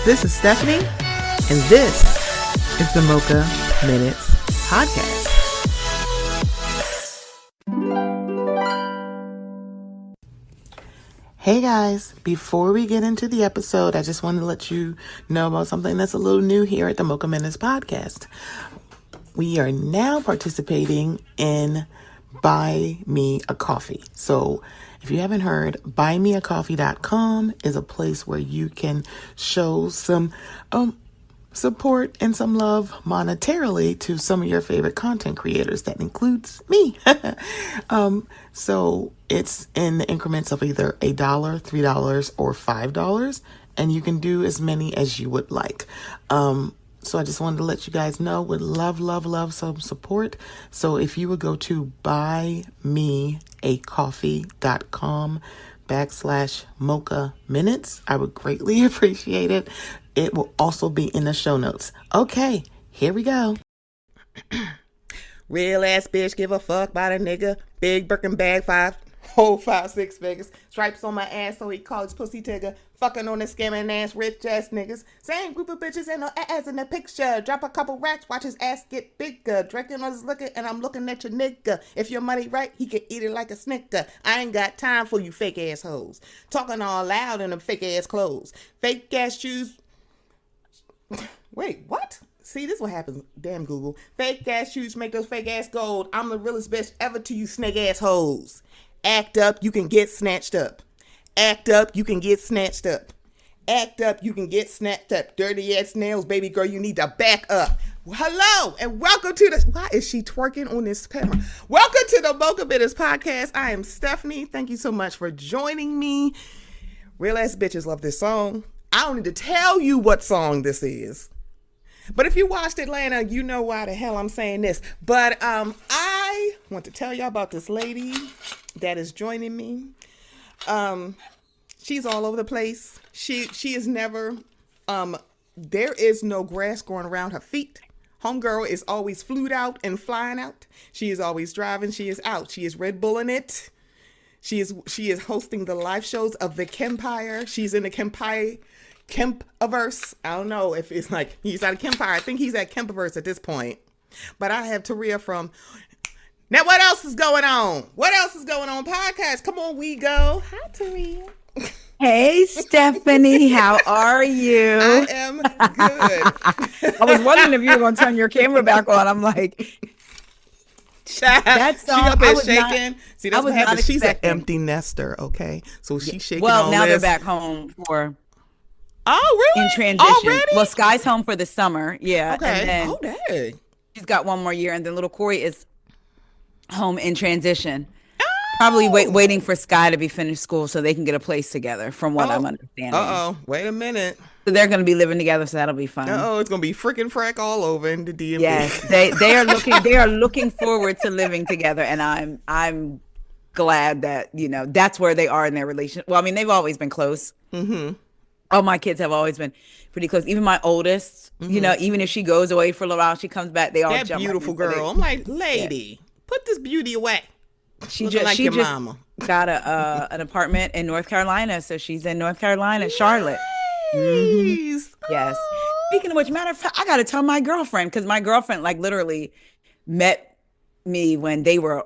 This is Stephanie, and this is the Mocha Minutes Podcast. Hey guys, before we get into the episode, I just wanted to let you know about something that's a little new here at the Mocha Minutes Podcast. We are now participating in Buy Me a Coffee. So if you haven't heard, buymeacoffee.com is a place where you can show some support and some love monetarily to some of your favorite content creators. That includes me. So it's in the increments of either $1, $3, or $5, and you can do as many as you would like. So I just wanted to let you guys know, would love some support. So if you would go to buymeacoffee.com/Mocha Minutes, I would greatly appreciate it. It will also be in the show notes. Okay, here we go. Real ass bitch, give a fuck about a nigga. Big Birkin bag, 5 6 figures. Stripes on my ass so he calls pussy tigger. Fucking on the scamming ass, rich ass niggas. Same group of bitches and no ass in the picture. Drop a couple racks, watch his ass get bigger. Drinking on his liquor and I'm looking at your nigga. If your money right, he can eat it like a snicker. I ain't got time for you fake ass hoes. Talking all loud in them fake ass clothes. Fake ass shoes. Wait, what? See, this is what happens. Damn Google. Fake ass shoes make those fake ass gold. I'm the realest bitch ever to you snake ass hoes. Act up, you can get snatched up. Act up, you can get snatched up. Act up, you can get snatched up. Dirty ass nails, baby girl, you need to back up. Hello, and welcome to the... Why is she twerking on this camera? Welcome to the Mocha Minutes Podcast. I am Stephanie. Thank you so much for joining me. Real ass bitches love this song. I don't need to tell you what song this is. But if you watched Atlanta, you know why the hell I'm saying this. But I want to tell y'all about this lady that is joining me. She's all over the place. She is never, there is no grass growing around her feet. Homegirl is always flued out and flying out. She is always driving. She is out. She is Red Bulling it. She is hosting the live shows of the Kempire. She's in the Kempiverse. I don't know if it's like he's at a Kempire. I think he's at Kempiverse at this point. But I have Taria from... Now, what else is going on? What else is going on? Podcast. Come on, we go. Hi, Taria. Hey, Stephanie. How are you? I am good. I was wondering if you were going to turn your camera back on. I'm like... That song, she up there shaking. See, that's what happens. She's an empty nester, okay? So she's shaking. Well, on now this. they're back home for... Oh, really? In transition. Already? Well, Sky's home for the summer. Yeah. Okay. And then dang. she's got one more year, and then little Corey is home in transition. Probably waiting for Sky to be finished school so they can get a place together, from what I'm understanding. Wait a minute. So they're going to be living together, so that'll be fun. It's going to be freaking frack all over in the DMV. Yes, they are looking forward to living together, and I'm glad that, that's where they are in their relationship. Well, I mean, they've always been close. Mm-hmm. All my kids have always been pretty close. Even my oldest, even if she goes away for a little while, she comes back, they all that jump. That beautiful girl. I'm like, lady, put this beauty away. She just mama. Got an apartment in North Carolina, so she's in North Carolina, Charlotte. Nice. Mm-hmm. Yes. Speaking of which, matter of fact, I got to tell my girlfriend, because my girlfriend literally met me when they were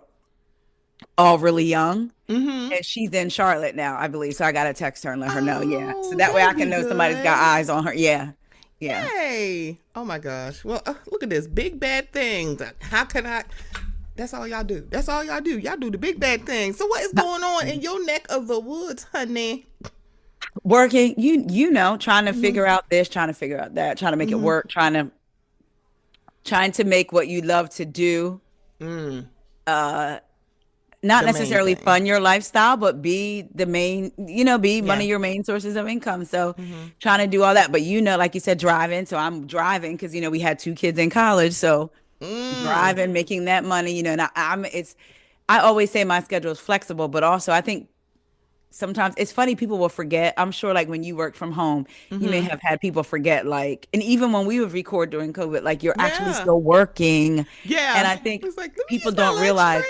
all really young. Mm-hmm. And she's in Charlotte now, I believe. So I got to text her and let her know. Yeah. So that way I can know somebody's got eyes on her. Yeah. Yeah. Hey. Oh my gosh. Well, look at this. Big bad things. How can I... That's all y'all do. That's all y'all do. Y'all do the big bad things. So what is going on in your neck of the woods, honey? Working, trying to figure out this, trying to figure out that, trying to make it work, trying to make what you love to do. Not necessarily fund your lifestyle, but be the main, one of your main sources of income. So trying to do all that. But, like you said, driving. So I'm driving because, we had 2 kids in college. So driving, making that money, and I always say my schedule is flexible, but also I think sometimes it's funny, people will forget. I'm sure when you work from home, you may have had people forget, and even when we would record during COVID, you're actually still working. Yeah. And I think people don't realize.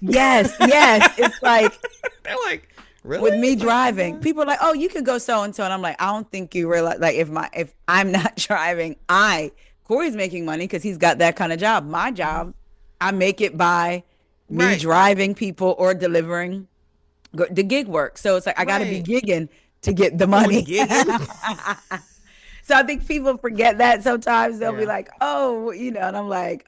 Yes. It's like, they're like, Really? with me driving. People are like, "Oh, you could go so and so," and I'm like, "I don't think you realize. Like, if I'm not driving, Corey's making money because he's got that kind of job. My job, I make it by me Right. driving people or delivering the gig work. So it's like I got to be Right. gigging to get the Oh, money. gigging. So I think people forget that sometimes. They'll be Yeah. like, "Oh, you know," and I'm like,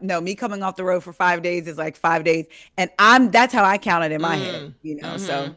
no, me coming off the road for 5 days is like 5 days. And that's how I count it in my head, you know. So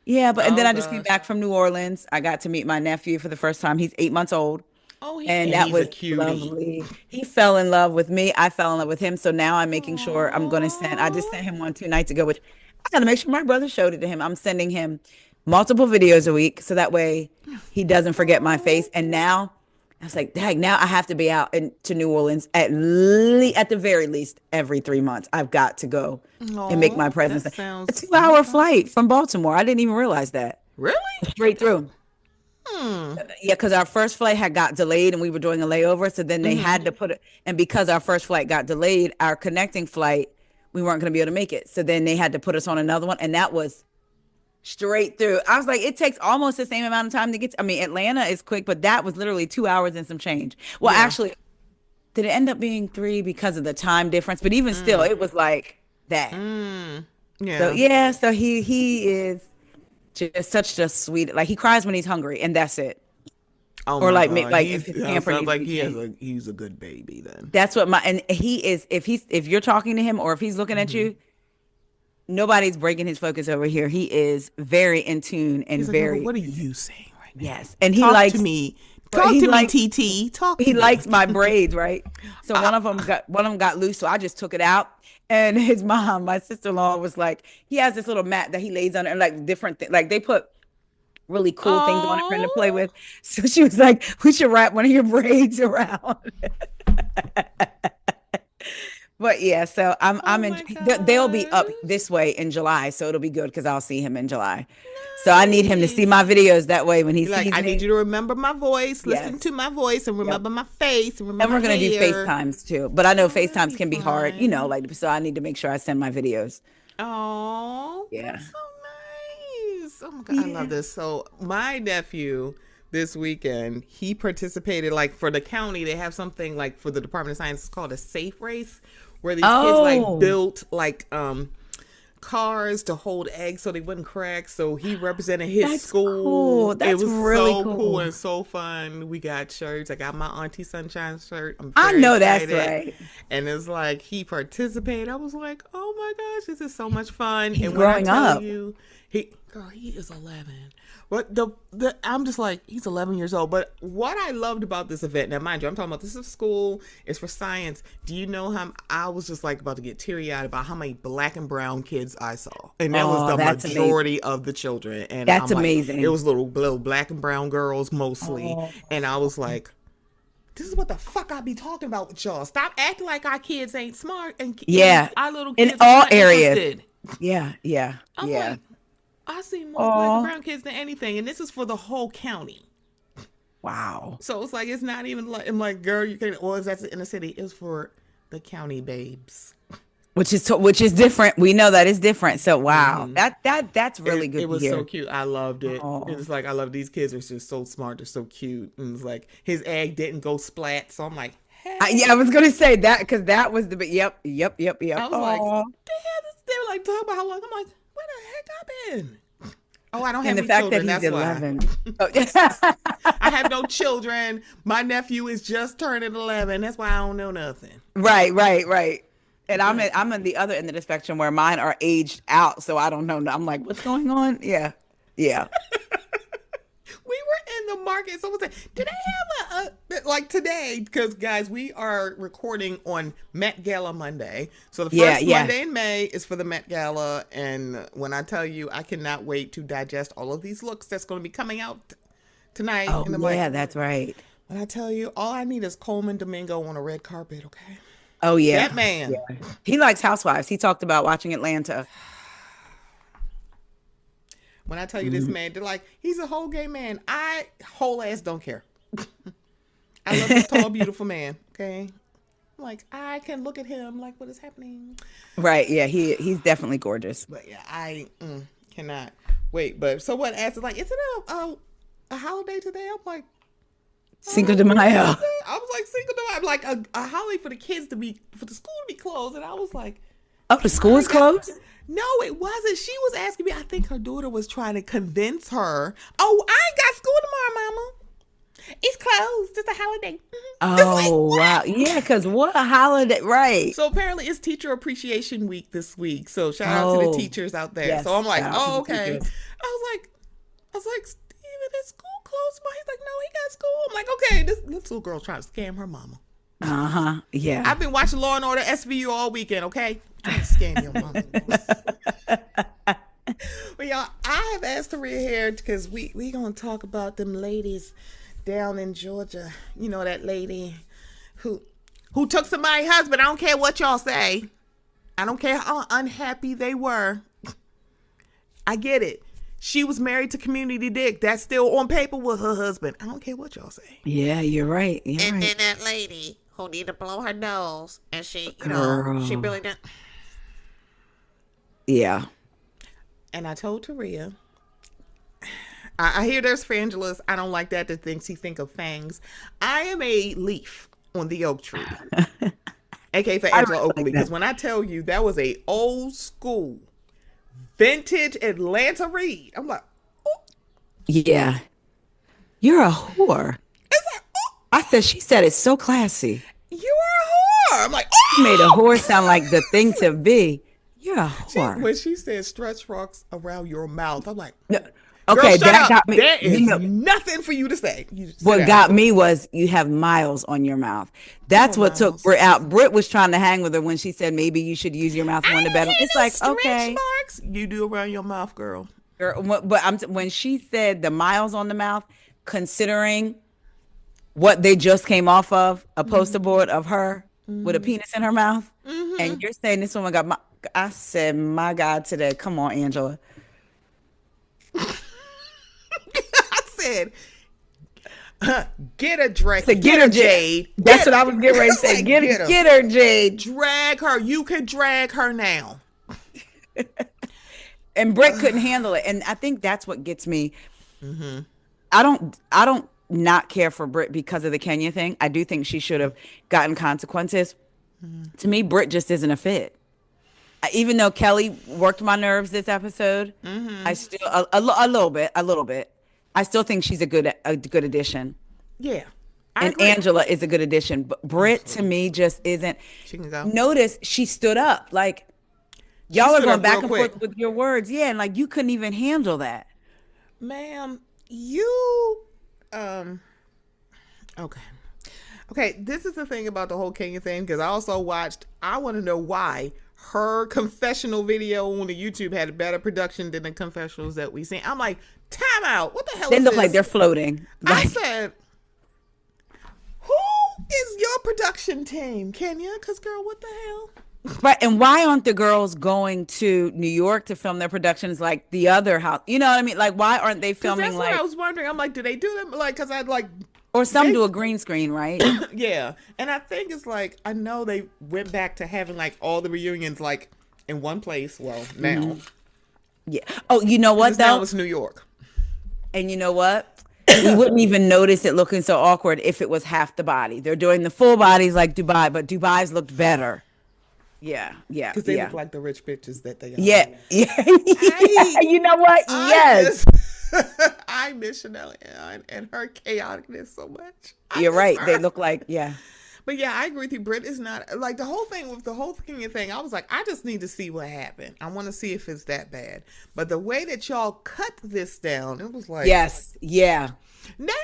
yeah, and then Oh I just came gosh. back from New Orleans. I got to meet my nephew for the first time. He's 8 months old. Oh, And that he's a was cutie. lovely. He fell in love with me. I fell in love with him. So now I'm making sure I just Oh. sent him one 2 nights ago, which I got to make sure my brother showed it to him. I'm sending him multiple videos a week. So that way he doesn't forget my face. And now I was like, dang, now I have to be out to New Orleans at the very least every 3 months. I've got to go and make my Oh, that presence. A sounds 2 hour okay. flight from Baltimore. I didn't even realize that. Really? Straight through. Hmm. Yeah, because our first flight had got delayed and we were doing a layover. So then they had to put it, and because our first flight got delayed, our connecting flight, we weren't going to be able to make it. So then they had to put us on another one. And that was straight through. I was like, it takes almost the same amount of time to get I mean, Atlanta is quick, but that was literally 2 hours and some change. Well, Yeah. actually, did it end up being 3 because of the time difference? But even still, it was like that. So Yeah. yeah, so he is just such a sweet, like he cries when he's hungry, and that's it. Oh Or my like God. like if his pamper Sounds needs to like be changed. he's a good baby then. That's what and he is. If you're talking to him or if he's looking at you, nobody's breaking his focus over here. He is very in tune and He's like, Mama, very what are you saying right now? yes. And he Talk to likes me. Talk he to me, likes TT. Talk he to me. likes my braids, right? So one of them got loose, so I just took it out. And his mom, my sister-in-law, was like, he has this little mat that he lays on and like different things. Like they put really cool things on it for him to play Oh. with. So she was like, we should wrap one of your braids around. But yeah, so Oh I'm in my they'll be up gosh. this way in July, so it'll be good because I'll see him in July. So I need him to see my Nice. videos that way when he You're like, sees I need me. you to remember my voice, listen Yes. to my voice, and Yep. remember my face, and And remember we're my gonna do hair. FaceTimes too. But I know Oh, that'd FaceTimes be can be hard, you know, fun. like so I need to make sure I send my videos. Oh, Yeah. that's so nice. Oh my God, I love Yeah. this. So my nephew this weekend, he participated like for the county, they have something like for the Department of Science, it's called a safe race, where these kids like Oh, built like cars to hold eggs so they wouldn't crack. So he represented his that's school. cool. It That's was really so cool cool. and so fun. We got shirts. I got my Auntie Sunshine shirt. I'm I very know that's excited. right. And it's like he participated. I was like, oh my gosh, this is so much fun. He's And when I growing tell up. you, he is 11. But I'm just like, he's 11 years old. But what I loved about this event, now mind you, I'm talking about this is school, it's for science. Do you know how I was just like about to get teary eyed about how many black and brown kids I saw? And that was Oh, the that's amazing. majority of the children. And That's I'm like, amazing. it was little black and brown girls mostly. Oh. And I was like, this is what the fuck I be talking about with y'all. Stop acting like our kids ain't smart and Yeah. our little In kids are all not areas. interested. Yeah, yeah, I'm yeah. like, I see more black and Oh, brown kids than anything, and this is for the whole county. wow. So it's like it's not even like I'm like, girl, you can't. Well, that's in the city. It's for the county babes. Which is different. We know that is different. So wow. That's really good It to was so hear. cute. I loved it. And Oh. it's like I love these kids are just so smart. They're so cute. And it's like his egg didn't go splat. So I'm like, Yeah, I hey. was gonna say that because that was the big yep, yep, yep, yep. I was like, Oh. they were like talking about how long. I'm like, where the heck I been? Oh, I don't have And the any fact that children. he's That's why. 11. Oh, yeah. I have no children. My nephew is just turning 11. That's why I don't know nothing. Right. And I'm in the other end of the spectrum where mine are aged out, so I don't know. I'm like, what's going on? Yeah. We were in the market. Someone said, "Do they have like today?" Because guys, we are recording on Met Gala Monday. So the first Monday in May is for the Met Gala, and when I tell you, I cannot wait to digest all of these looks that's going to be coming out tonight. Oh in the yeah, market. that's right. When I tell you, all I need is Coleman Domingo on a red carpet. Okay, Oh yeah. that man. Yeah. He likes Housewives. He talked about watching Atlanta. When I tell you this man, they're like, he's a whole gay man. I whole ass don't care. I love this tall, beautiful man. Okay. Like I can look at him like what is happening. Right. Yeah. He's definitely gorgeous. But yeah, I cannot Wait, but someone asked, like, is it a holiday today? I'm like, Cinco de Mayo. I was like, Cinco de Mayo. I'm like, a holiday for the for the school to be closed. And I was like, oh, the school is closed? No, it wasn't. She was asking me, I think her daughter was trying to convince her, oh, I ain't got school tomorrow, mama. It's closed. It's a holiday. Oh, wow. Yeah, because what a holiday. Right. So apparently it's Teacher Appreciation Week this week. So shout out to the teachers out there. Yes, so I'm like, oh, okay. I was like, Steven, is school closed? He's like, no, he got school. I'm like, okay, this little girl trying to scam her mama. Uh-huh. Yeah. I've been watching Law and Order SVU all weekend, okay? Trying to scam your mama. Well, y'all, I have asked Taria here because we gonna talk about them ladies down in Georgia. You know, that lady who took somebody's husband. I don't care what y'all say. I don't care how unhappy they were. I get it. She was married to Community Dick. That's still on paper with her husband. I don't care what y'all say. Yeah, you're right. Then that lady who need to blow her nose, and she, you know, she really didn't. Yeah. And I told Taria, I hear there's Frangela's. I don't like that thinks he think of fangs. I am a leaf on the oak tree. AKA for Angela Oakley. Because when I tell you that was a old school, vintage Atlanta read, I'm like, oh. Yeah. You're a whore. It's like, oh. She said it's so classy. You are a whore. I'm like, oh. You made a whore sound like the thing to be. You're a whore. When she said stretch marks around your mouth, I'm like, no. Okay, girl, that got me. There is nothing for you to say. What got me was you have miles on your mouth. That's what took Britt out. Britt was trying to hang with her when she said maybe you should use your mouth more in the bedroom. It's like, okay, marks you do around your mouth, girl. But when she said the miles on the mouth, considering what they just came off of, a poster board of her with a penis in her mouth, and you're saying this woman got I said, my God, today, come on, Angela. I said, get a drag. Get her, Jade. That's what I was getting ready to say. Get her, Jade. Drag her. You can drag her now. And Britt couldn't handle it, and I think that's what gets me. I don't not care for Britt because of the Kenya thing. I do think she should have gotten consequences. To me, Britt just isn't a fit. Even though Kelly worked my nerves this episode, I still a little bit. I still think she's a good addition. Yeah, and agree. Angela is a good addition, but Britt to me just isn't. She can go. Notice she stood up. Like y'all are going back and forth with your words, yeah, and like you couldn't even handle that, ma'am. You, okay. This is the thing about the whole Kenya thing because I also watched. I want to know why. Her confessional video on the YouTube had a better production than the confessionals that we seen. I'm like, time out. What the hell they is look this? Like they're floating. I said, who is your production team, Kenya? Because, girl, what the hell? Right, and why aren't the girls going to New York to film their productions like the other house? You know what I mean? Like, why aren't they filming that's what I was wondering. I'm like, do they do them? Like, because I'd like... Or some do a green screen, right? Yeah. And I think it's like, I know they went back to having like all the reunions like in one place. Well, now. Yeah. Oh, you know what though? Now it's New York. And you know what? We wouldn't even notice it looking so awkward if it was half the body. They're doing the full bodies like Dubai, but Dubai's looked better. Yeah. Because they look like the rich bitches that they are. Yeah. You know what? Yes. I miss Chanel and her chaoticness so much. You're right. They look like, yeah. But yeah, I agree with you. Britt is not like the whole thing with the whole Kenya thing. I was like, I just need to see what happened. I want to see if it's that bad. But the way that y'all cut this down, it was like, yes, yeah. Now,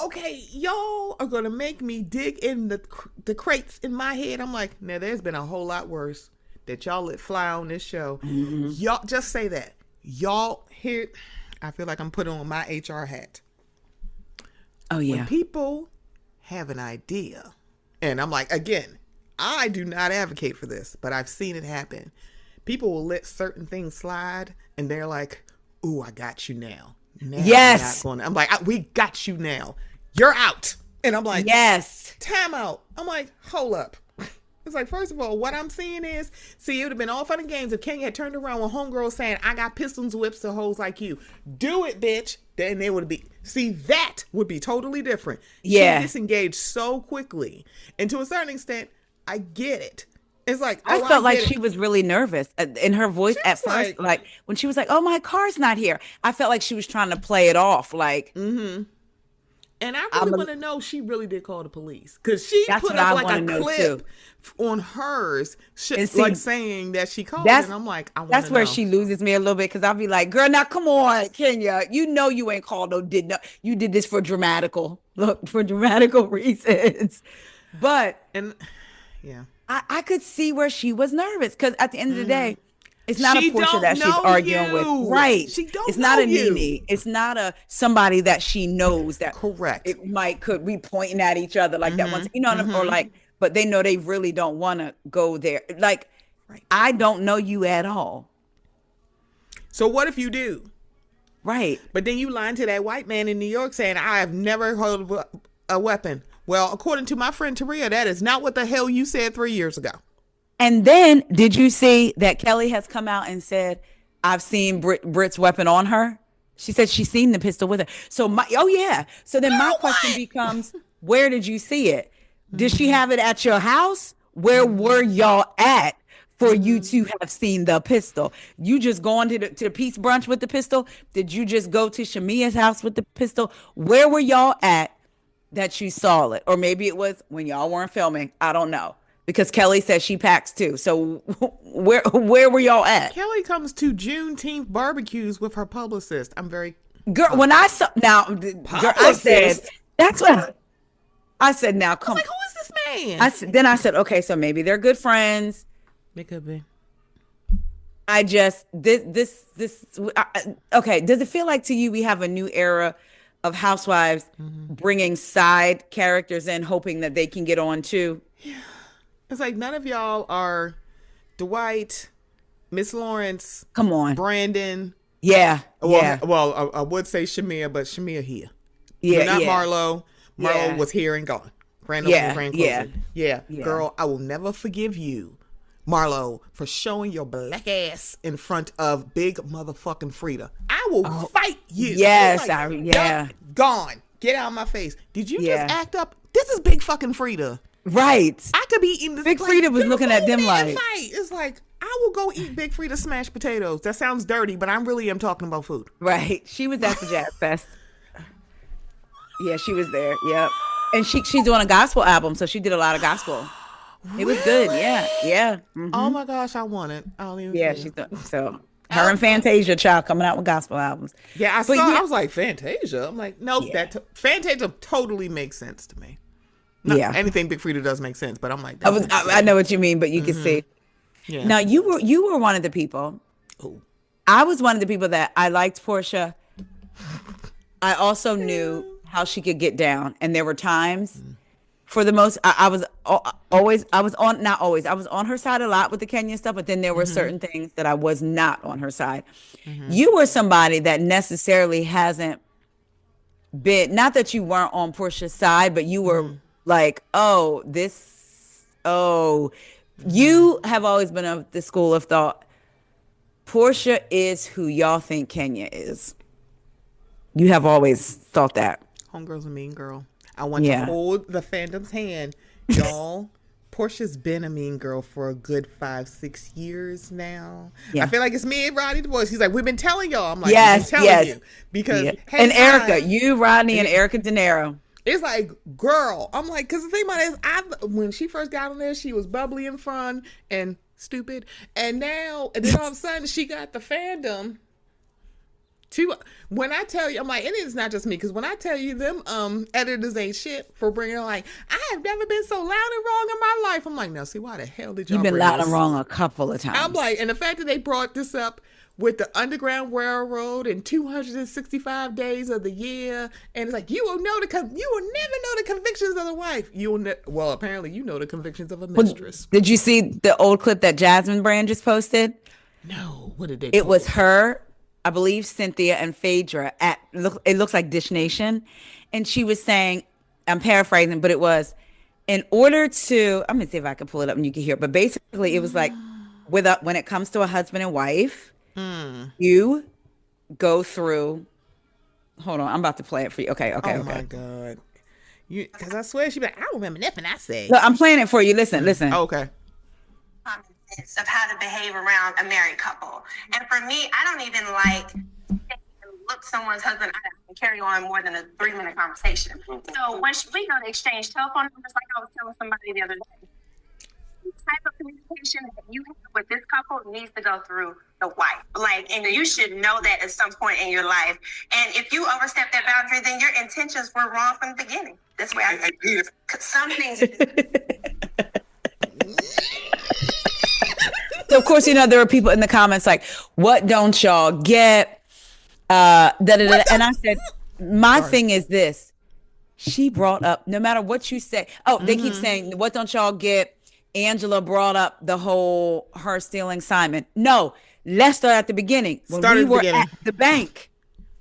okay, y'all are gonna make me dig in the crates in my head. I'm like, now there's been a whole lot worse that y'all let fly on this show. Y'all just say that. Y'all here. I feel like I'm putting on my HR hat. Oh, yeah. When people have an idea, and I'm like, again, I do not advocate for this, but I've seen it happen. People will let certain things slide, and they're like, ooh, I got you now. Yes. I'm like, we got you now. You're out. And I'm like, yes. Time out. I'm like, hold up. It's like, first of all, what I'm seeing is, see, it would have been all fun and games if Kenya had turned around with homegirl saying, I got pistols, whips to hoes like you. Do it, bitch. Then it would be, see, that would be totally different. Yeah. She disengaged so quickly. And to a certain extent, I get it. It's like, I felt like she was really nervous in her voice at first. Like when she was like, oh, my car's not here. I felt like she was trying to play it off. Like, And I really want to know she really did call the police, because she put up like a clip on hers, like saying that she called. And I'm like, I want to know. That's where she loses me a little bit, because I'll be like, girl, now come on, Kenya, you know you ain't called no you did this for dramatical reasons. But I could see where she was nervous, because at the end of the day, it's not a Portia that she's arguing with. Right. It's not a Nene. It's not a somebody that she knows that correct. It could be pointing at each other like that once, you know, or like, but they know they really don't want to go there. Like, I don't know you at all. So what if you do? Right. But then you lying to that white man in New York saying, I have never held a weapon. Well, according to my friend Taria, that is not what the hell you said 3 years ago. And then, did you see that Kelly has come out and said, I've seen Britt's weapon on her? She said she's seen the pistol with her. So, So then my question becomes, where did you see it? Did she have it at your house? Where were y'all at for you to have seen the pistol? You just going to the peace brunch with the pistol? Did you just go to Shamia's house with the pistol? Where were y'all at that you saw it? Or maybe it was when y'all weren't filming. I don't know. Because Kelly says she packs too. So where were y'all at? Kelly comes to Juneteenth barbecues with her publicist. I'm very... Girl, when I saw... Now, girl, I said... That's what... I said, now, come... I was like, who is this man? Then I said, okay, so maybe they're good friends. It could be. I just... Okay, does it feel like to you we have a new era of housewives bringing side characters in, hoping that they can get on too? Yeah. It's like none of y'all are Dwight, Miss Lawrence. Come on. Brandon. Yeah. Well, I would say Shamia, but Shamia here. Yeah. But not Marlo. Marlo was here and gone. Yeah. Girl, I will never forgive you, Marlo, for showing your black ass in front of big motherfucking Frida. I will fight you. Yes. Gone. Get out of my face. Did you just act up? This is big fucking Frida. Right. I could be eating this. Big Frida was looking at them like. It's like, I will go eat Big Frida smashed potatoes. That sounds dirty, but I really am talking about food. Right. She was at the Jazz Fest. Yeah, she was there. Yep. And she's doing a gospel album, so she did a lot of gospel. It was good. Yeah. Oh my gosh, I want it. I don't even. Yeah, she's so. Her and Fantasia, child, coming out with gospel albums. Yeah, I was like, Fantasia. I'm like, nope. Fantasia totally makes sense to me. Anything Big Frida does make sense, but I'm like, I know what you mean, but you can see. Yeah. Now you were one of the people. Oh. I was one of the people that I liked Portia. I also knew how she could get down, and there were times, for the most, I was on her side a lot with the Kenya stuff, but then there were certain things that I was not on her side. You were somebody that necessarily hasn't been, not that you weren't on Portia's side, but you were. Like, you have always been of the school of thought, Portia is who y'all think Kenya is. You have always thought that. Homegirl's a mean girl. I want to hold the fandom's hand. Y'all, Portia's been a mean girl for a good 5-6 years now. Yeah. I feel like it's me and Rodney the boys. He's like, we've been telling y'all. I'm like, we've been telling you. Because, and Erica, you, Rodney, and Erica De Niro. It's like, girl, I'm like, because the thing about it is, when she first got on there, she was bubbly and fun and stupid. And then all of a sudden, she got the fandom. When I tell you, I'm like, and it's not just me, because when I tell you them editors ain't shit for bringing like, I have never been so loud and wrong in my life. I'm like, now see, why the hell did y'all You've been loud and wrong a couple of times. I'm like, and the fact that they brought this up with the Underground Railroad and 265 days of the year, and it's like, you will never know the convictions of the wife. Well, apparently you know the convictions of a mistress. Did you see the old clip that Jasmine Brand just posted? No, what did they? It was her, I believe, Cynthia and Phaedra it looks like Dish Nation, and she was saying, I'm paraphrasing, but it was, in order to, I'm gonna see if I can pull it up and you can hear it. But basically, it was like, when it comes to a husband and wife, you go through. Hold on, I'm about to play it for you. Okay. Oh my God. Because I swear she'd be like, I don't remember nothing I said. So I'm playing it for you. Listen. Okay. Of how to behave around a married couple. And for me, I don't even like look someone's husband and carry on more than a 3-minute conversation. So when we go to exchange telephone numbers, like I was telling somebody the other day, the type of communication that you have with this couple needs to go through the wife. Like, and you should know that at some point in your life. And if you overstep that boundary, then your intentions were wrong from the beginning. That's why I see some things. So of course, there are people in the comments like, "What don't y'all get?" And I said, my thing is this: she brought up, no matter what you say. Oh, they keep saying, "What don't y'all get?" Angela brought up the whole her stealing Simon. No, let's start at the beginning. When we were at the bank,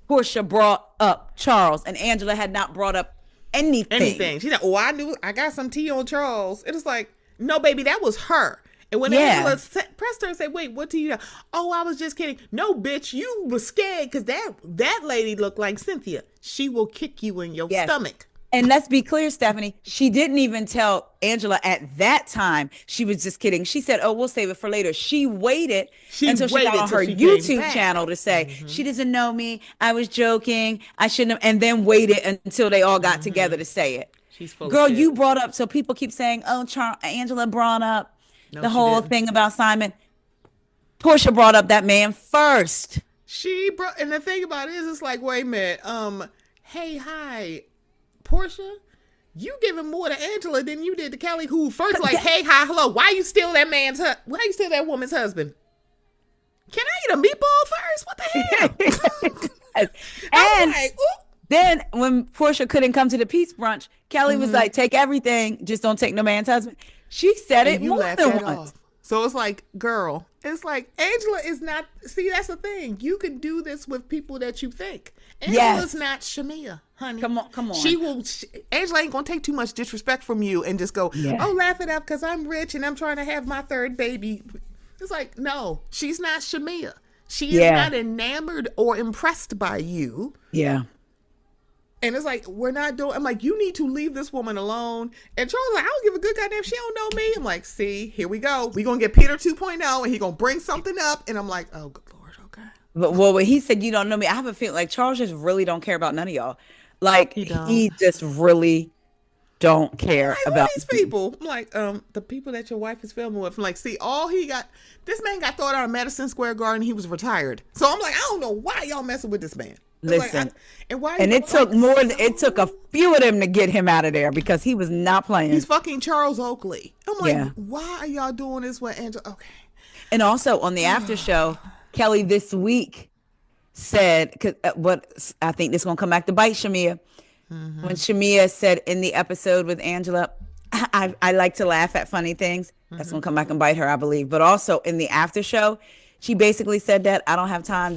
Portia brought up Charles, and Angela had not brought up anything. She's like, "Oh, I got some tea on Charles." It was like, no, baby, that was her. And when Angela pressed her and said, "Wait, what do you know?" "Oh, I was just kidding." "No, bitch, you were scared because that lady looked like Cynthia. She will kick you in your stomach." And let's be clear, Stephanie, she didn't even tell Angela at that time. She was just kidding. She said, "Oh, we'll save it for later." She waited until she got on her YouTube channel to say, "She doesn't know me. I was joking. I shouldn't have," and then waited until they all got together to say it. She's full Girl, of shit. you brought up, so people keep saying, "Oh, Angela brought up the whole thing about Simon." Portia brought up that man first. And the thing about it is, it's like, wait a minute. Hey, hi, Portia, you giving more to Angela than you did to Kelly, who first like, hey, hi, hello. Why you steal that why you steal that woman's husband? Can I eat a meatball first? What the hell? And then when Portia couldn't come to the peace brunch, Kelly was like, "Take everything, just don't take no man's husband." She said it more than once. So it's like, girl, it's like Angela is not. See, that's the thing. You can do this with people that you think. Angela's not Shamia, honey. Come on. Angela ain't gonna take too much disrespect from you and just go, "Oh, laugh it up because I'm rich and I'm trying to have my third baby." It's like, no, she's not Shamia. She is not enamored or impressed by you. Yeah. And it's like, we're not doing, I'm like, you need to leave this woman alone. And Charles like, I don't give a good goddamn, she don't know me. I'm like, see, here we go. We're going to get Peter 2.0 and he going to bring something up. And I'm like, oh, good Lord, okay. But when he said, "You don't know me," I have a feeling like Charles just really don't care about none of y'all. Like, he just really don't care about these people. I'm like, the people that your wife is filming with. I'm like, see, this man got thrown out of Madison Square Garden. He was retired. So I'm like, I don't know why y'all messing with this man. Listen, like, it took a few of them to get him out of there because he was not playing. He's fucking Charles Oakley. I'm like, why are y'all doing this with Angela? Okay. And also on the after show, Kelly this week said, what I think this is gonna come back to bite Shamia. When Shamia said in the episode with Angela, I like to laugh at funny things. That's gonna come back and bite her, I believe. But also in the after show, she basically said that I don't have time.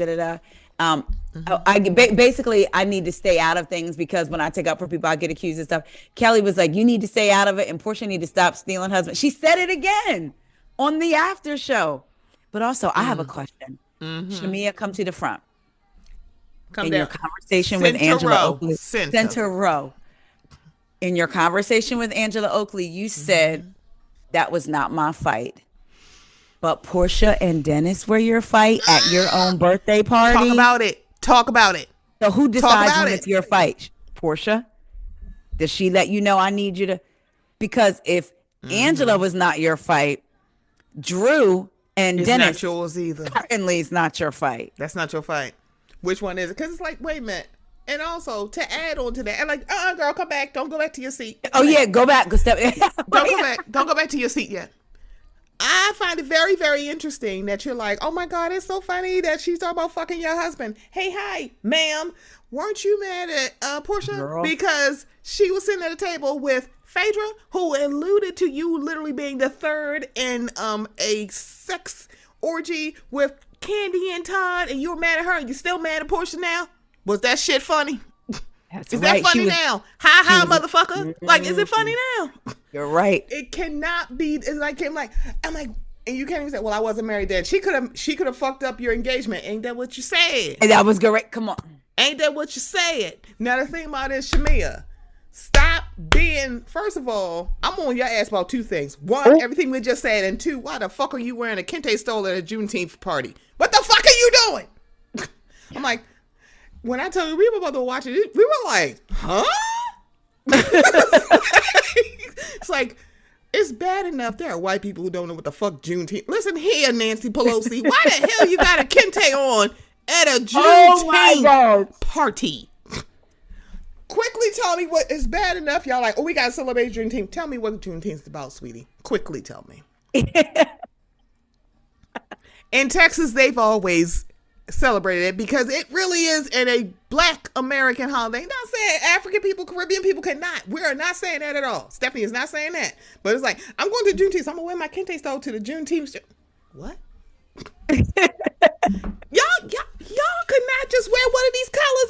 I need to stay out of things because when I take up for people, I get accused of stuff. Kelly was like, "You need to stay out of it," and Portia need to stop stealing husbands. She said it again on the after show. But also, I have a question. Shamia, come to the front. Come in down. Your conversation with Angela Oakley. Center row. In your conversation with Angela Oakley, you said that was not my fight. But Portia and Dennis were your fight at your own birthday party. Talk about it. So who decides when it's your fight? Portia? Does she let you know I need you to? Because if Angela was not your fight, Drew and Dennis not yours either. Certainly it's not your fight. That's not your fight. Which one is it? Because it's like, wait a minute. And also to add on to that, I'm like, girl, come back. Don't go back to your seat. Oh yeah, go back. Go step. Don't go back. Don't go back to your seat yet. I find it very, very interesting that you're like, oh my God, it's so funny that she's talking about fucking your husband. Hey, hi, ma'am. Weren't you mad at Portia? Girl. Because she was sitting at a table with Phaedra, who alluded to you literally being the third in a sex orgy with Candy and Todd, and you were mad at her, and you still mad at Portia now? Was that shit funny? That's Is right. that funny now? Ha motherfucker. Like, is it funny now? You're right. It cannot be. It's like, I'm like, and you can't even say, well, I wasn't married then. She could have fucked up your engagement. Ain't that what you said? And that was great. Come on. Ain't that what you said? Now the thing about it is, Shamia, stop being, first of all, I'm on your ass about two things. One, everything we just said, and two, why the fuck are you wearing a kente stole at a Juneteenth party? What the fuck are you doing? I'm like, when I told you we were about to watch it, we were like, huh? It's like, it's bad enough there are white people who don't know what the fuck Juneteenth. Listen here, Nancy Pelosi, why the hell you got a kente on at a Juneteenth party? Quickly tell me what is bad enough. Y'all like, oh, we got to celebrate Juneteenth. Tell me what Juneteenth is about, sweetie. Quickly tell me. In Texas, they've always celebrated it because it really is a Black American holiday. Not saying African people, Caribbean people cannot. We are not saying that at all. Stephanie is not saying that. But it's like, I'm going to Juneteenth, so I'm going to wear my kente stole to the Juneteenth. What? Y'all could not just wear one of these colors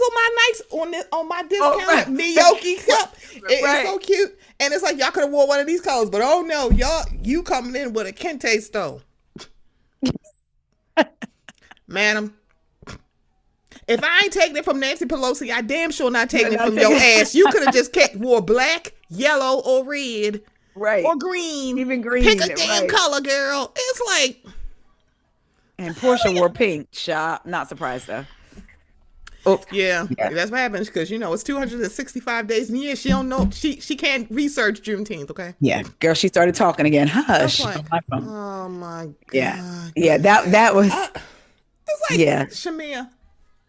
on my discount Miyoki cup. It's so cute. And it's like, y'all could have wore one of these colors, but oh no, you coming in with a kente stole. Madam, if I ain't taking it from Nancy Pelosi, I damn sure not taking it from your ass. You could have just wore black, yellow, or red. Right. Or green. Even green. Pick a damn color, girl. It's like... And Portia wore pink. Not surprised though. Oh yeah, that's what happens because it's 265 days in a year. She don't know. She can't research Juneteenth. Okay. Yeah, girl. She started talking again. Hush. Like, oh my god. Yeah. That was. It's like, Shamia.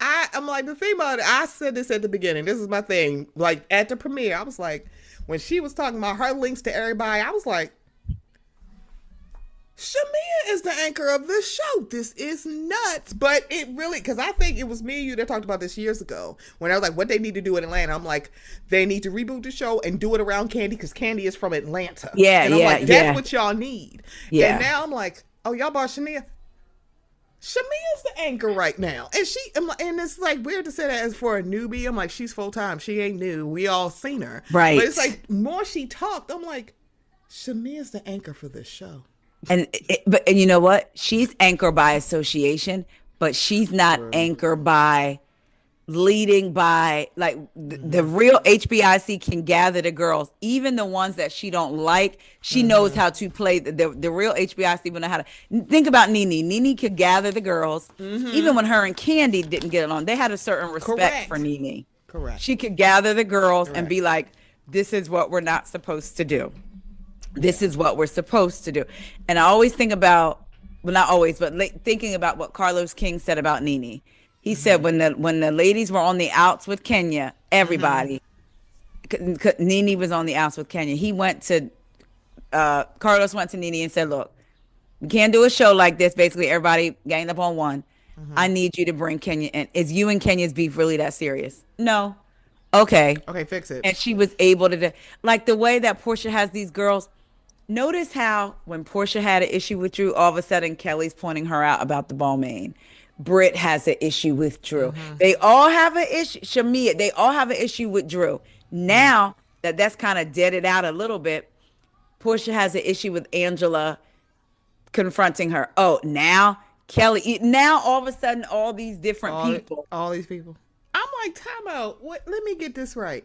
I'm like, the thing about it. I said this at the beginning. This is my thing. Like at the premiere, I was like, when she was talking about her links to everybody, I was like, Shamia is the anchor of this show. This is nuts. But it really, because I think it was me and you that talked about this years ago when I was like, what they need to do in Atlanta. I'm like, they need to reboot the show and do it around Candy because Candy is from Atlanta. Yeah, and I'm like, that's what y'all need. Yeah. And now I'm like, oh, y'all bought Shamia. Shamia's the anchor right now. And it's like weird to say that as for a newbie. I'm like, she's full time. She ain't new. We all seen her. Right. But it's like, more she talked, I'm like, Shamia's the anchor for this show. And you know what? She's anchored by association, but she's not anchored by leading by like the real HBIC can gather the girls, even the ones that she don't like. She knows how to play the real HBIC. Will know how to think about Nene. Nene could gather the girls, even when her and Candy didn't get along. They had a certain respect for Nene. Correct. She could gather the girls and be like, "This is what we're not supposed to do. This is what we're supposed to do." And I always think about, well, not always, but thinking about what Carlos King said about Nene. He said when the ladies were on the outs with Kenya, everybody, Nene was on the outs with Kenya. He went to, Carlos went to Nene and said, look, we can't do a show like this. Basically, everybody ganged up on one. I need you to bring Kenya in. Is you and Kenya's beef really that serious? No. Okay, fix it. And she was able to, like the way that Portia has these girls. Notice how when Portia had an issue with Drew, all of a sudden Kelly's pointing her out about the Balmain. Britt has an issue with Drew. They all have an issue. Shamia, they all have an issue with Drew. Now that's kind of deaded out a little bit, Portia has an issue with Angela confronting her. Oh, now Kelly. Now all of a sudden, all these different people. All these people. I'm like, time out. What? Let me get this right.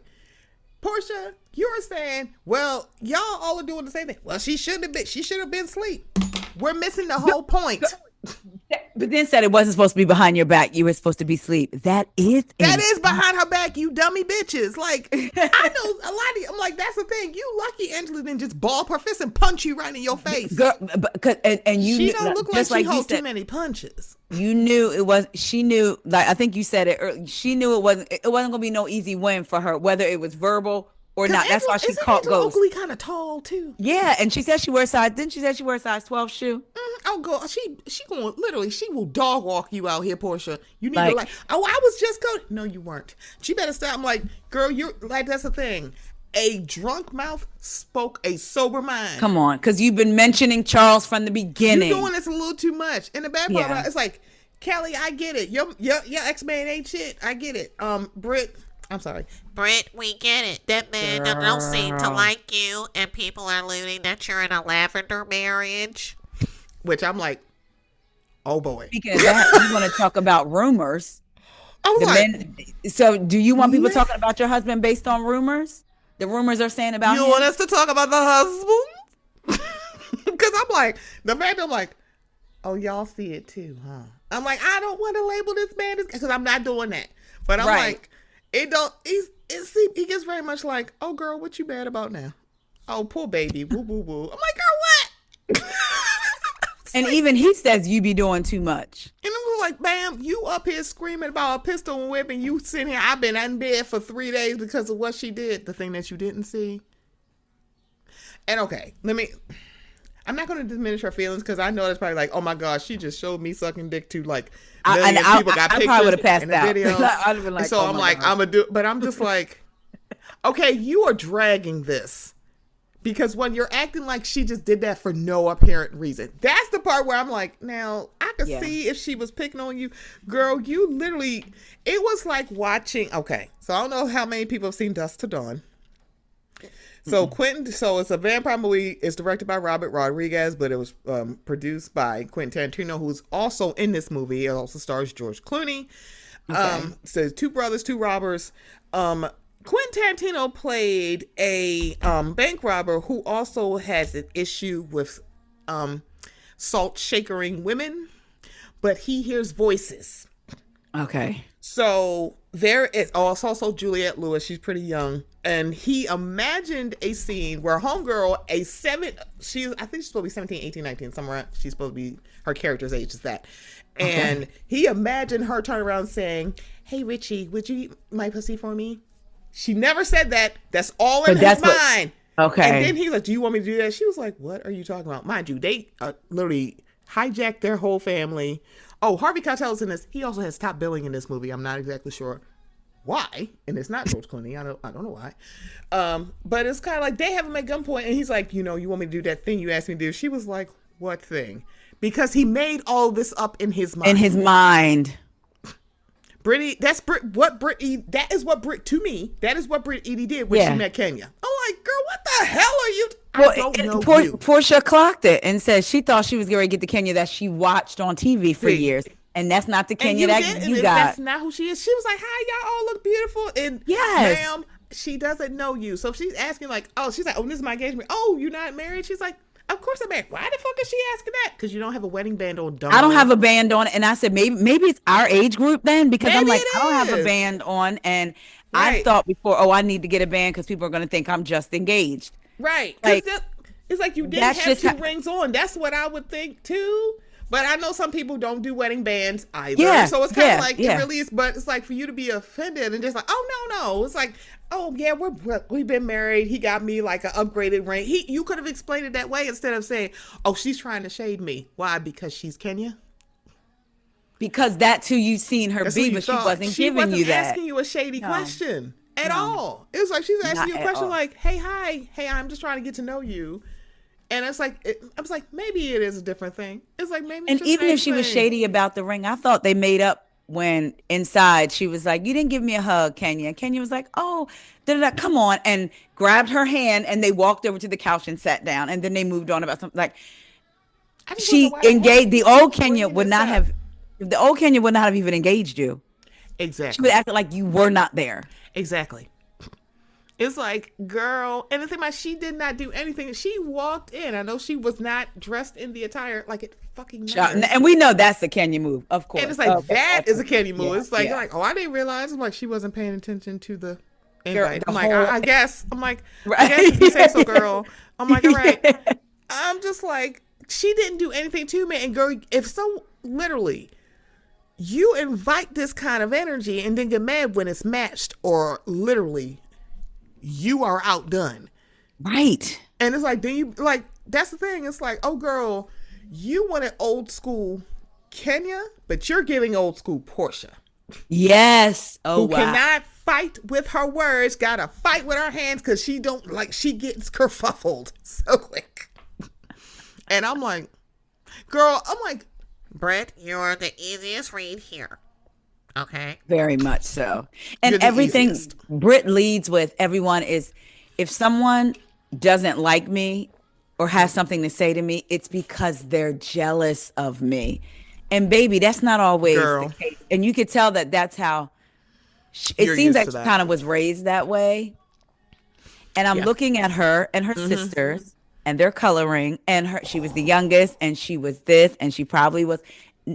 Portia, you're saying, well, y'all all are doing the same thing. Well, she should have been asleep. We're missing the whole point. But then said it wasn't supposed to be behind your back. You were supposed to be asleep. That is behind her back, you dummy bitches. Like, I know a lot of you. I'm like, that's the thing. You lucky Angela didn't just ball her fist and punch you right in your face. Girl, and you she don't look like she holds too many punches. You knew it was. She knew, like I think you said it earlier. She knew it wasn't gonna be no easy win for her, whether it was verbal or not. That's why she caught ghosts. Oakley kind of tall too. Yeah, and she said she wears size. Didn't she say she wears size 12 shoe? Oh, girl, she going literally. She will dog walk you out here, Portia. You need to oh, I was just going. No, you weren't. She better stop. I'm like, girl, you're like, that's the thing. A drunk mouth spoke a sober mind. Come on, because you've been mentioning Charles from the beginning. You're doing this a little too much. And the bad part about it, it's like, Kelly, I get it. Your ex-man ain't shit. I get it. Britt, I'm sorry. Britt, we get it. That man don't seem to like you, and people are alluding that you're in a lavender marriage. Which I'm like, oh boy. Speaking of that, you want to talk about rumors. I was So do you want people talking about your husband based on rumors? The rumors are saying about you him? want us to talk about the husband? Because I'm like, the fact I'm like, oh, y'all see it too, huh? I'm like, I don't want to label this man because I'm not doing that. But I'm like, he gets very much like, oh girl, what you mad about now? Oh, poor baby, woo woo woo. I'm like, girl, what? And even he says you be doing too much. And I'm like, bam, you up here screaming about a pistol and whip, and you sitting here, I've been in bed for 3 days because of what she did, the thing that you didn't see. And okay, I'm not going to diminish her feelings because I know it's probably like, oh my gosh, she just showed me sucking dick to like millions of people got pictures probably would have passed in the out. video. I'd have been like, so I'm like, I'm going to do, but I'm just like, okay, you are dragging this. Because when you're acting like she just did that for no apparent reason, that's the part where I'm like, now I could see if she was picking on you, girl. You literally, it was like watching. Okay, so I don't know how many people have seen Dusk to Dawn. So so it's a vampire movie. It's directed by Robert Rodriguez, but it was produced by Quentin Tarantino, who's also in this movie. It also stars George Clooney. So two brothers, two robbers. Quentin Tarantino played a bank robber who also has an issue with salt shakering women, but he hears voices. Okay. So there is also Juliette Lewis. She's pretty young. And he imagined a scene where homegirl, I think she's supposed to be 17, 18, 19, somewhere. She's supposed to be, her character's age is that. And he imagined her turning around saying, hey, Richie, would you eat my pussy for me? She never said that. That's all in his mind. Okay. And then he's like, do you want me to do that? She was like, what are you talking about? Mind you, they literally hijacked their whole family. Oh, Harvey Keitel's in this. He also has top billing in this movie. I'm not exactly sure why. And it's not George Clooney. I don't know why. But it's kind of like they have him at gunpoint. And he's like, you want me to do that thing you asked me to do? She was like, what thing? Because he made all this up in his mind. In his mind. Brittany, that is what Britt Edie did when she met Kenya. I'm like, girl, what the hell are you? I don't know you. Portia clocked it and said she thought she was going to get the Kenya that she watched on TV for years. And that's not the Kenya that you got. That's not who she is. She was like, hi, y'all all look beautiful. And ma'am, she doesn't know you. So she's asking like, she's like, this is my engagement. Oh, you're not married? She's like, of course I'm married. Why the fuck is she asking that? Because you don't have a wedding band on. I don't have a band on. And I said, maybe it's our age group then. Because I'm like, I don't have a band on. And I thought before, I need to get a band because people are going to think I'm just engaged. Right. Like, it's like you didn't have two rings on. That's what I would think too. But I know some people don't do wedding bands either. Yeah, so it's kind of like, it really is, but it's like for you to be offended and just like, oh, no. It's like, oh, yeah, we've been married. He got me like an upgraded ring. You could have explained it that way instead of saying, oh, she's trying to shade me. Why? Because she's Kenya? Because that's who you seen her be, but she wasn't giving you that. She wasn't asking you a shady question at all. It was like she was asking you a question like, hey, I'm just trying to get to know you. And it's like, I was like, maybe it is a different thing. It's like, maybe. And even if she was shady about the ring, I thought they made up when inside she was like, you didn't give me a hug, Kenya. Kenya was like, oh, come on. And grabbed her hand and they walked over to the couch and sat down. And then they moved on about something like she engaged. The old Kenya would not have even engaged you. Exactly. She would act like you were not there. Exactly. It's like, girl, and the thing about she did not do anything. She walked in. I know she was not dressed in the attire like it fucking matters. And we know that's a Kenya move, of course. And it's like, that is a Kenya move. It's like, you're like, I didn't realize. I'm like, she wasn't paying attention to the invite. I'm like, I guess. I'm like, I guess if you say so, girl. I'm like, all right. I'm just like, she didn't do anything to me. And girl, literally, you invite this kind of energy and then get mad when it's matched or literally you are outdone. Right. And it's like, then you like, that's the thing. It's like, oh girl, you wanted old school Kenya, but you're giving old school Portia. Yes. Oh, who cannot fight with her words, gotta fight with her hands because she gets kerfuffled so quick. And I'm like, girl, Brett, you're the easiest read here. Okay. Very much so. And You're the everything easiest. Brit leads with everyone is, if someone doesn't like me or has something to say to me, it's because they're jealous of me. And baby, that's not always the Girl. case. And you could tell that that's how it You're seems used like to she that. kind of was raised that way. And I'm Yeah. looking at her and her sisters and their coloring, and she was the youngest and she was this and she probably was.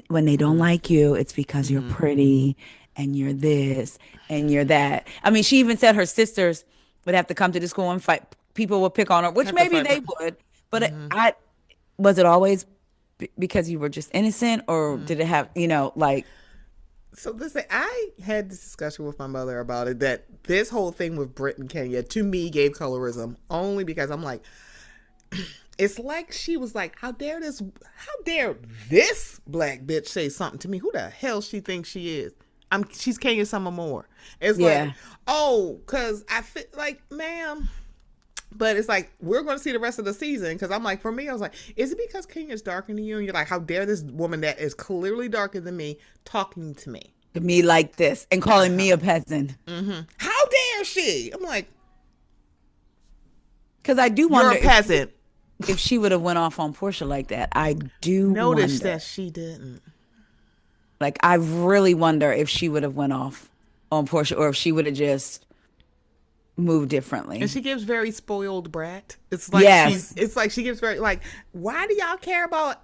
When they don't like you, it's because you're pretty and you're this and you're that. I mean, she even said her sisters would have to come to the school and fight. People would pick on her, which Have to maybe fight they for- would. But I was it always because you were just innocent, or did it have, like, So listen, I had this discussion with my mother about it, that this whole thing with Brit and Kenya to me gave colorism, only because I'm like, it's like she was like, how dare this black bitch say something to me? Who the hell she thinks she is? She's Kenya Summer Moore. It's like, oh, cause I feel like, ma'am. But it's like, we're going to see the rest of the season. Because I'm like, for me, I was like, is it because Kenya's darker than you? And you're like, how dare this woman that is clearly darker than me talking to me? to me like this and calling me a peasant? How dare she? I'm like, Because I do you're wonder a peasant. if she would have went off on Portia like that. I do Notice wonder. that she didn't. Like, I really wonder if she would have went off on Portia, or if she would have just moved differently. And she gives very spoiled brat. It's like Yes. it's like she gives very, like, why do y'all care about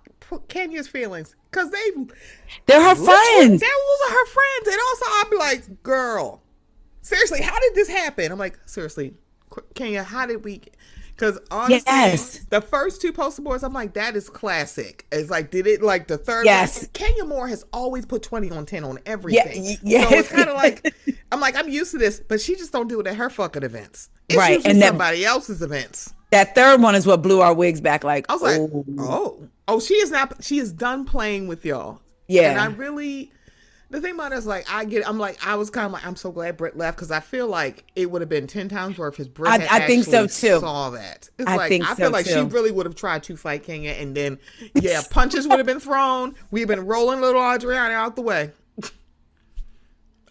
Kenya's feelings? Because They're her friends. those are her friends. And also I'd be like, girl, seriously, how did this happen? I'm like, seriously, Kenya, how did we? Because honestly, Yes. the first two poster boards, I'm like, that is classic. It's like, did it, like, the third Yes. one? Kenya Moore has always put 20 on 10 on everything. yes. So it's kind of like, I'm like, I'm used to this, but she just don't do it at her fucking events. It's Right, usually and that- somebody else's events. That third one is what blew our wigs back. Like, I was like, oh, she is done playing with y'all. Yeah. And I really, the thing about it is, like, I was kind of like, I'm so glad Britt left, because I feel like it would have been 10 times worse if Britt I think so, actually too. saw that. It's I like, think I feel so, like she too. really would have tried to fight Kenya, and then, yeah, punches would have been thrown. We've been rolling little Adriana out the way.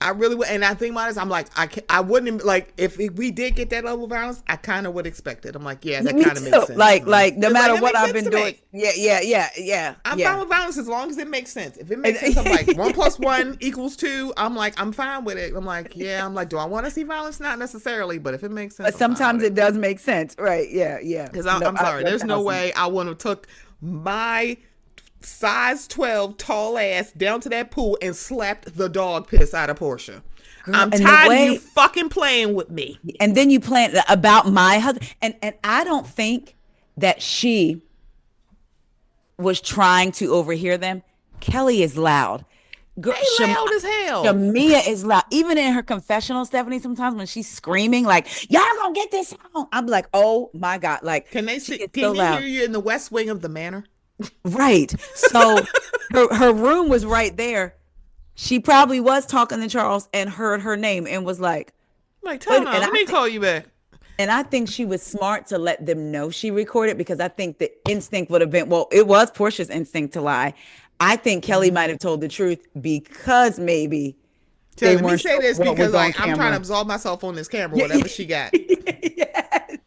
I really would, and I think about it, I'm like, I wouldn't, like, if we did get that level of violence, I kind of would expect it. I'm like, yeah, that me kind of too. makes sense. Like, no It's matter that what makes I've sense been to doing. me. Yeah. I'm fine with violence as long as it makes sense. If it makes sense, I'm like, 1 + 1 = 2. I'm like, I'm fine with it. I'm like, yeah. I'm like, do I want to see violence? Not necessarily, but if it makes sense, But sometimes it does make sense. Right. Yeah. Because I'm sorry, there's no way I would have took my size 12 tall ass down to that pool and slapped the dog piss out of Portia. I'm and the tired of way- you fucking playing with me. And then you plan about my husband. And I don't think that she was trying to overhear them. Kelly is loud. Girl, They loud as hell. Shamia is loud. Even in her confessional, Stephanie, sometimes when she's screaming, like, y'all gonna get this song. I'm like, oh my God. Like, Can they she see? is Can so they loud. hear you in the west wing of the manor? Right. So her room was right there. She probably was talking to Charles and heard her name and was like, Like, tell Wait, them, and let I me thi- call you back. and I think she was smart to let them know she recorded, because I think the instinct would have been, well, it was Portia's instinct to lie. I think Kelly might have told the truth because maybe Tell they let me weren't say sure this what was because, on like, I'm trying camera. to absolve myself on this camera, whatever she got. Yes.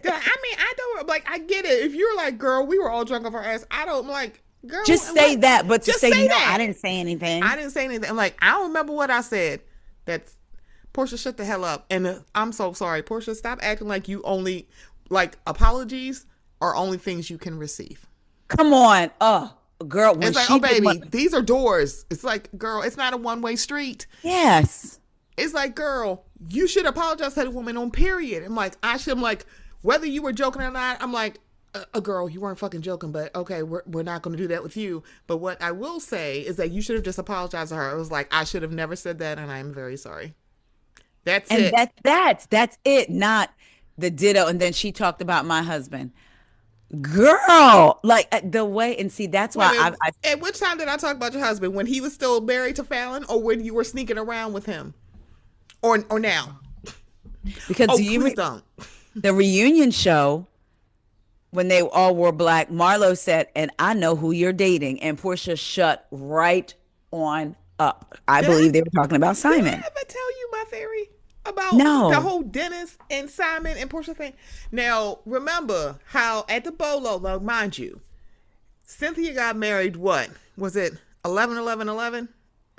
I mean, I don't, like, I get it. If you're like, girl, we were all drunk off our ass, I don't, like, girl. Just I'm say like, that, but to just say, no, that. I didn't say anything. I didn't say anything. I'm like, I don't remember what I said. That's Portia, shut the hell up. And I'm so sorry. Portia, stop acting like you only, like, apologies are only things you can receive. Come on. Girl, when It's like, she oh, did baby, what- these are doors. It's like, girl, it's not a one-way street. Yes. It's like, girl, you should apologize to the woman on period. I'm like, I'm like, whether you were joking or not, I'm like, girl, you weren't fucking joking, but okay, we're not going to do that with you. But what I will say is that you should have just apologized to her. It was like, I should have never said that, and I'm very sorry. That's And it. that's it, not the ditto. And then she talked about my husband. Girl, like the way, and see, that's Wait a why minute, I at which time did I talk about your husband? When he was still married to Fallon, or when you were sneaking around with him? Or now? because Oh, do you please don't. the reunion show when they all wore black, Marlo said, and I know who you're dating, and Portia shut right on I believe they were talking about Simon. Did I ever tell you my theory about No. the whole Dennis and Simon and Portia thing? Now, remember how at the Bolo, now mind you, Cynthia got married, what? Was it 11/11/11?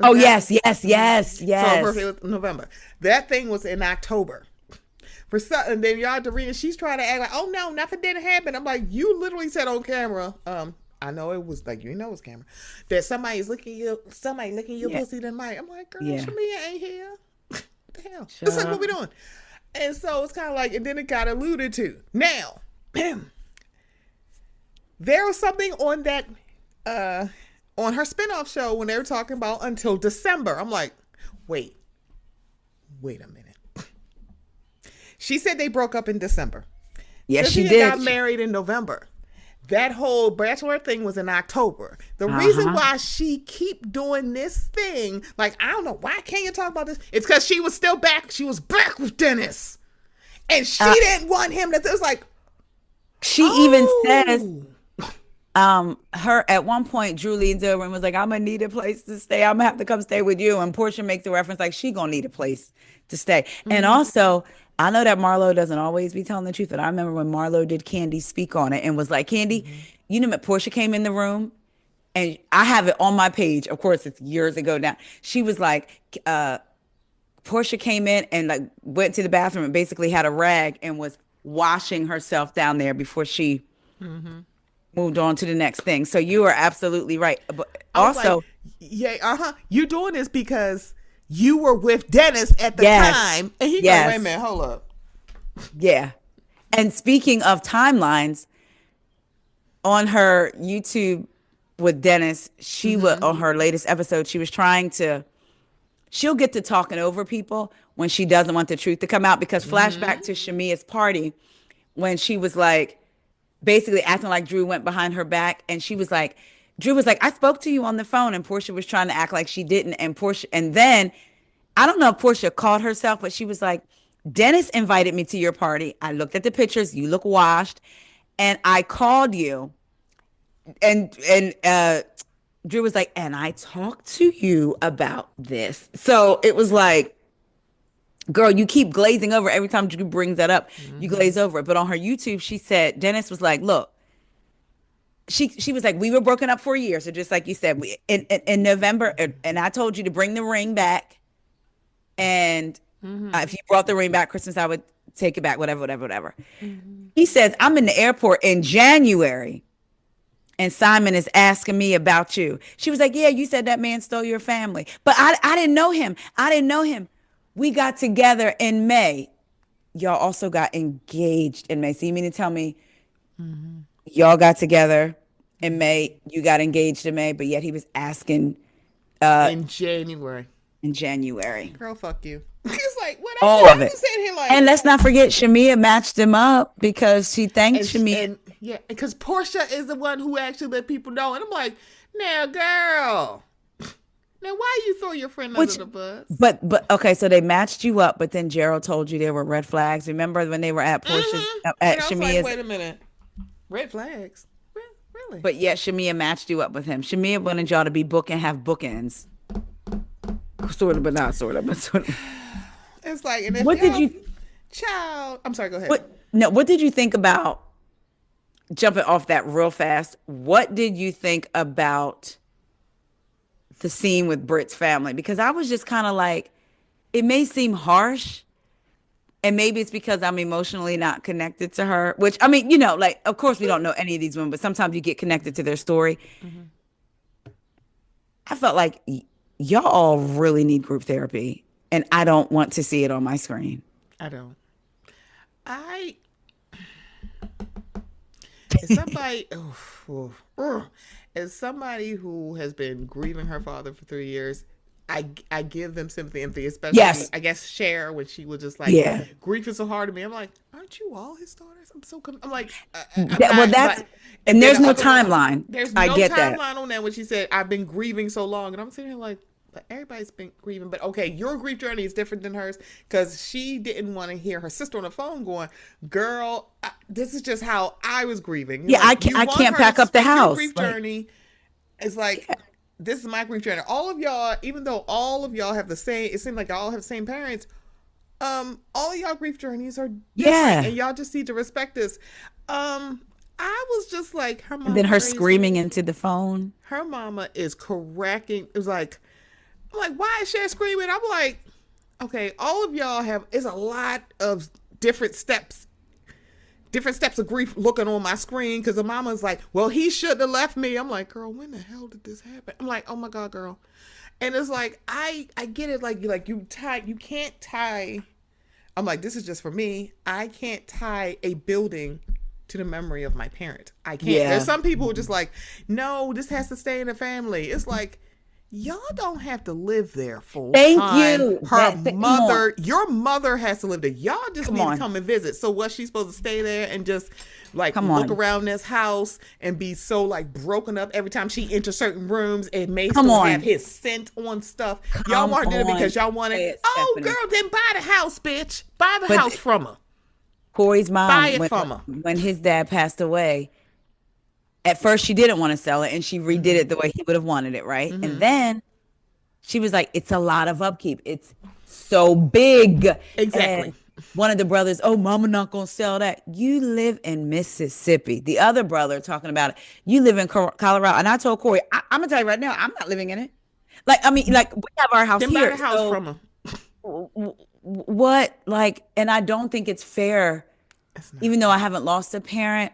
Oh, yes. So her birthday was November. That thing was in October. And then y'all, Taria, she's trying to act like, oh no, nothing didn't happen. I'm like, you literally said on camera, I know it was like, you know it's camera, that somebody's licking your pussy tonight. I'm like, girl, Shamia ain't here. What the hell? It's like, what we doing? And so it's kind of like, and then it got alluded to. Now, there was something on that, on her spinoff show when they were talking about until December. I'm like, wait a minute. She said they broke up in December. Yes, Cynthia she did. Got married in November. That whole bachelor thing was in October. The reason why she keep doing this thing, like, I don't know, why can't you talk about this? It's because she was still back. She was back with Dennis. And she didn't want him to, it was like, she even says, her at one point, Drew leans over and was like, I'm gonna need a place to stay. I'm gonna have to come stay with you. And Portia makes the reference like she gonna need a place to stay. Mm-hmm. And also, I know that Marlo doesn't always be telling the truth, but I remember when Marlo did Candy speak on it and was like, Candy, you know, Portia came in the room, and I have it on my page. Of course, it's years ago now. She was like, Portia came in and like went to the bathroom and basically had a rag and was washing herself down there before she moved on to the next thing. So you are absolutely right. But also, like, you're doing this because you were with Dennis at the time. And he goes, wait a minute, hold up. Yeah. And speaking of timelines, on her YouTube with Dennis, she was on her latest episode, she was trying to, she'll get to talking over people when she doesn't want the truth to come out, because flashback to Shamia's party when she was like, basically acting like Drew went behind her back, and she was like, Drew was like, I spoke to you on the phone, and Portia was trying to act like she didn't. And then, I don't know if Portia caught herself, but she was like, Dennis invited me to your party. I looked at the pictures. You look washed. And I called you. And Drew was like, and I talked to you about this. So it was like, girl, you keep glazing over every time Drew brings that up. You glaze over it. But on her YouTube, she said, Dennis was like, look, she was like, we were broken up for a year. So just like you said, in November, and I told you to bring the ring back. And if you brought the ring back Christmas, I would take it back, whatever. He says, I'm in the airport in January, and Simon is asking me about you. She was like, yeah, you said that man stole your family. But I didn't know him. We got together in May. Y'all also got engaged in May. So you mean to tell me y'all got together in May, you got engaged in May, but yet he was asking in January. Girl, fuck you. It's like, what? All of it. Sitting here like, and let's not forget, Shamia matched him up because she thanked Shamia. Yeah, because Portia is the one who actually let people know. And I'm like, now, girl, now why you throw your friend under the bus? But okay, so they matched you up, but then Gerald told you there were red flags. Remember when they were at Portia's at Shamia's? Like, wait a minute, red flags, really? But yet Shamia matched you up with him. Shamia wanted y'all to be have bookends. Sort of, but not sort of, but sort of. It's like, and if what did you, child? I'm sorry. Go ahead. What did you think about, jumping off that real fast? What did you think about the scene with Britt's family? Because I was just kind of like, it may seem harsh, and maybe it's because I'm emotionally not connected to her. Which, I mean, you know, like, of course we don't know any of these women, but sometimes you get connected to their story. I felt like y'all all really need group therapy, and I don't want to see it on my screen. I don't. As somebody who has been grieving her father for 3 years, I give them sympathy and empathy, especially, I guess, Cher, when she was just like, grief is so hard to me. I'm like, aren't you all his daughters? I'm like, and there's no timeline. There's no timeline on that when she said, I've been grieving so long. And I'm sitting here like, everybody's been grieving. But okay, your grief journey is different than hers, because she didn't want to hear her sister on the phone going, girl, this is just how I was grieving. Yeah, like, I can't pack up the house. Your grief journey is like, this is my grief journey. All of y'all, even though all of y'all have the same, it seems like y'all have the same parents. All of y'all grief journeys are different, and y'all just need to respect this. I was just like, her mama. And then her screaming into the phone. Her mama is cracking. It was like, I'm like, why is she screaming? I'm like, okay, all of y'all is a lot of different steps of grief looking on my screen, because the mama's like, well, he shouldn't have left me. I'm like, girl, when the hell did this happen? I'm like, oh my God, girl. And it's like, I get it. Like you can't tie. I'm like, this is just for me. I can't tie a building to the memory of my parent. I can't. There's some people who are just like, no, this has to stay in the family. It's like, y'all don't have to live there full time. Thank you. Your mother has to live there. Y'all just need to come and visit. So what, she's supposed to stay there and just like look around this house and be so like broken up every time she enters certain rooms and may still have his scent on stuff. Y'all want to do it because y'all want it. Oh, girl, then buy the house, bitch. Buy the house from her. Corey's mom, buy it from her. When his dad passed away, at first she didn't want to sell it, and she redid it the way he would have wanted it, right? Mm-hmm. And then she was like, it's a lot of upkeep. It's so big. Exactly. And one of the brothers, oh, mama not going to sell that. You live in Mississippi. The other brother talking about it, you live in Colorado. And I told Corey, I'm going to tell you right now, I'm not living in it. Like, I mean, like, we have our house then here. Buy the house from her. What, like, and I don't think it's fair, even though I haven't lost a parent.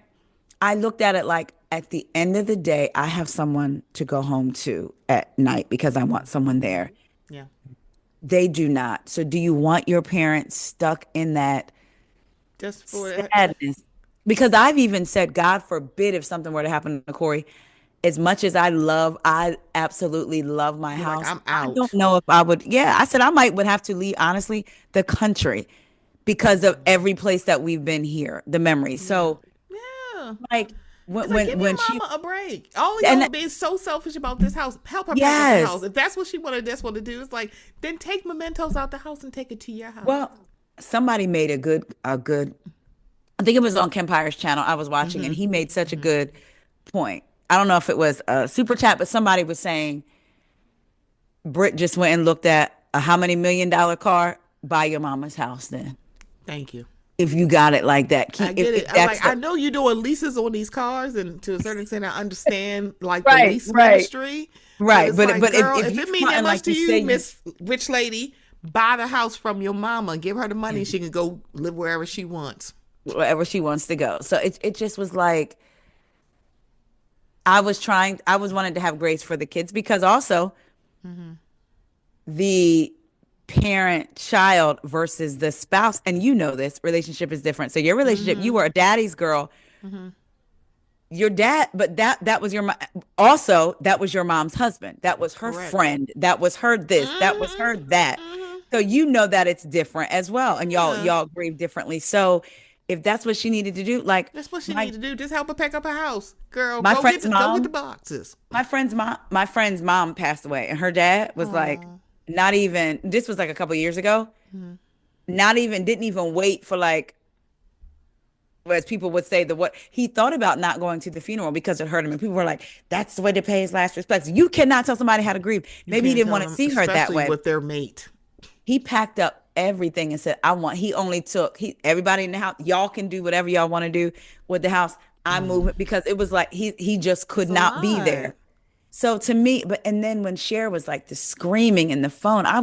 I looked at it like, at the end of the day, I have someone to go home to at night because I want someone there. Yeah. They do not. So do you want your parents stuck in that just for sadness? Because I've even said, God forbid if something were to happen to Corey, as much as I absolutely love my house. Like, I'm out. I don't know if I would. Yeah, I said I would have to leave, honestly, the country because of every place that we've been here, the memories. So, yeah, like give your mama a break. All of y'all being so selfish about this house. Help her pack up the house. If that's what she wanted to do, it's like, then take mementos out the house and take it to your house. Well, somebody made a good. I think it was on Kempire's channel. I was watching, and he made such a good point. I don't know if it was a super chat, but somebody was saying, Britt just went and looked at a how many $1 million car. Buy your mama's house then. Thank you. If you got it like that. I get it. I know you're doing leases on these cars, and to a certain extent, I understand like the lease ministry. Right. But girl, if it means that much to you, Miss Rich Lady, buy the house from your mama and give her the money, and she can go live wherever she wants. Wherever she wants to go. So it just was like, I was wanting to have grace for the kids, because also the parent-child versus the spouse, and you know this relationship is different. So your relationship, you were a daddy's girl. Your dad, but that was your also that was your mom's husband. That was her friend. That was her this. That was her that. So you know that it's different as well, and y'all grieve differently. So if that's what she needed to do, like that's what she needed to do. Just help her pack up her house, girl. Go get the boxes. My friend's mom passed away, and her dad was like, not even. This was like a couple of years ago. Didn't even wait for like, as people would say, he thought about not going to the funeral because it hurt him, and people were like, "That's the way to pay his last respects." You cannot tell somebody how to grieve. Maybe he didn't want to see her that way. With their mate, he packed up everything and said, he only took everybody in the house. Y'all can do whatever y'all want to do with the house. I'm moving, because it was like he just could not be there. So to me, and then when Cher was like the screaming in the phone, I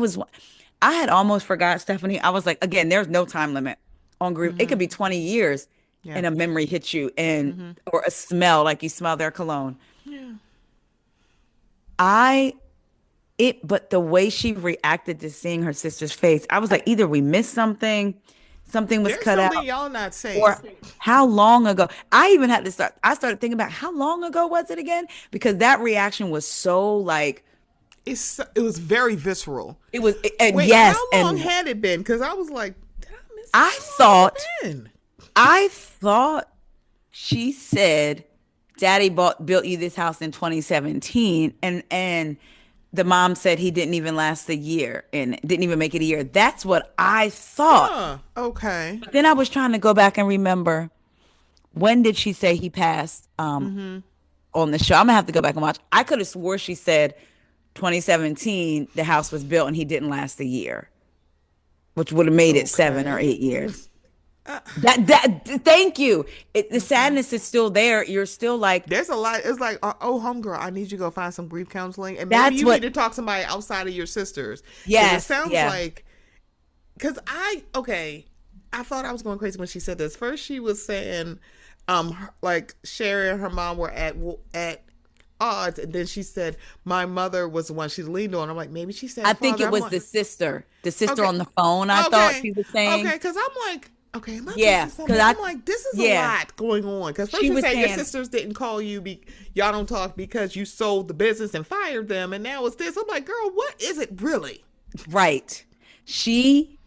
had almost forgot, Stephanie. I was like, again, there's no time limit on grief. It could be 20 years and a memory hits you, and or a smell, like you smell their cologne. But the way she reacted to seeing her sister's face, I was like, either we missed something was cut out. Y'all not saying. Or how long ago? I even had to I started thinking about how long ago was it again? Because that reaction was so like. It was very visceral. It was, how long had it been? Because I was like, did I miss it? I thought she said, Daddy built you this house in 2017, and the mom said he didn't even last a year and didn't even make it a year. That's what I thought. Okay. But then I was trying to go back and remember, when did she say he passed? on the show. I'm gonna have to go back and watch. I could have swore she said 2017 the house was built and he didn't last a year, which would have made it 7 or 8 years. Thank you. The sadness is still there. You're still like, there's a lot. It's like, oh, homegirl, I need you to go find some grief counseling, and maybe you need to talk to somebody outside of your sisters. Yes, it sounds like, because I thought I was going crazy when she said this. First, she was saying, like Sherry and her mom were at odds, and then she said my mother was the one she leaned on. I'm like, maybe she said. I think it was the sister on the phone. I thought she was saying. Okay, because I'm like. Okay, am I because I'm like, this is a lot going on. Because first you say your sisters didn't call you, y'all don't talk because you sold the business and fired them, and now it's this. I'm like, girl, what is it really? Right. She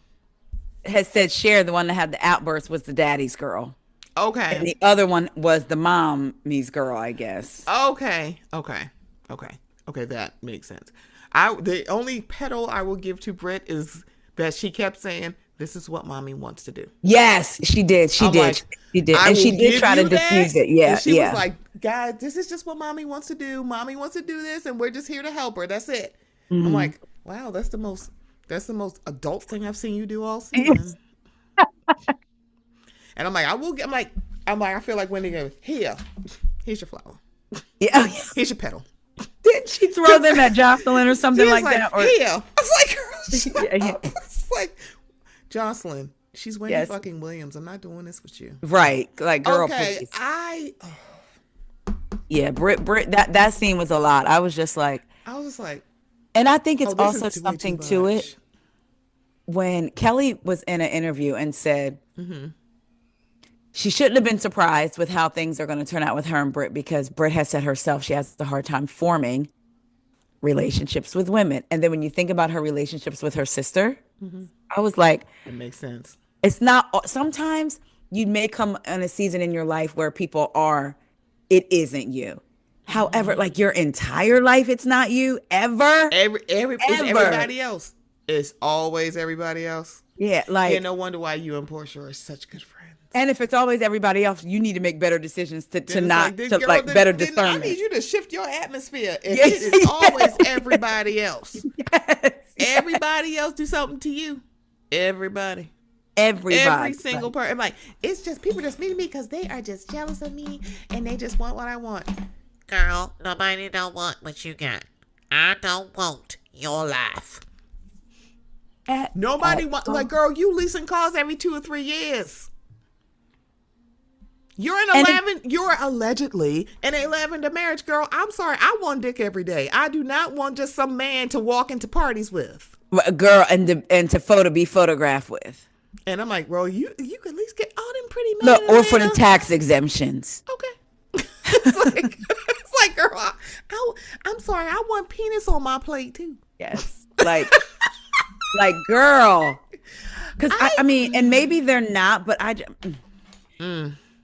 has said Cher, the one that had the outburst, was the daddy's girl. Okay. And the other one was the mommy's girl, I guess. Okay, that makes sense. The only petal I will give to Britt is that she kept saying, this is what mommy wants to do. Yes, she did. She did. Like, she did. And she did try to diffuse it. Yeah. And she was like, guys, this is just what mommy wants to do. Mommy wants to do this, and we're just here to help her. That's it. Mm-hmm. I'm like, wow, that's the most adult thing I've seen you do all season. And I'm like, I feel like when they go, here's your flower. Yeah. Here's your petal. Did she throw them at Jocelyn or something like that? Or I was like, girl, it's like, Jocelyn, she's Wendy fucking Williams. I'm not doing this with you. Right. Like, girl, okay, please. Yeah, Brit, that scene was a lot. I was just like. And I think it's also something to it. When Kelly was in an interview and said she shouldn't have been surprised with how things are going to turn out with her and Brit, because Brit has said herself she has a hard time forming relationships with women. And then when you think about her relationships with her sister, I was like, it makes sense. It's not, sometimes you may come on a season in your life where people are, it isn't you. However, like your entire life, it's not you ever. It's everybody else. It's always everybody else. Yeah, like, no wonder why you and Portia are such good friends. And if it's always everybody else, you need to make better decisions to better discernment. I need you to shift your atmosphere. If it is always everybody else. Yes. Everybody else do something to you. Everybody. Every single person. I'm like, it's just people just meeting me because they are just jealous of me and they just want what I want. Girl, nobody don't want what you got. I don't want your life. Nobody wants, like, girl, you leasing cars every 2 or 3 years. You're allegedly in a lavender marriage, girl. I'm sorry. I want dick every day. I do not want just some man to walk into parties with. Girl, and to be photographed with. And I'm like, bro, you can at least get all them pretty men. Look, or for the tax exemptions. Okay. it's like, girl, I'm sorry. I want penis on my plate too. Yes. Like, girl. Because I mean, and maybe they're not, but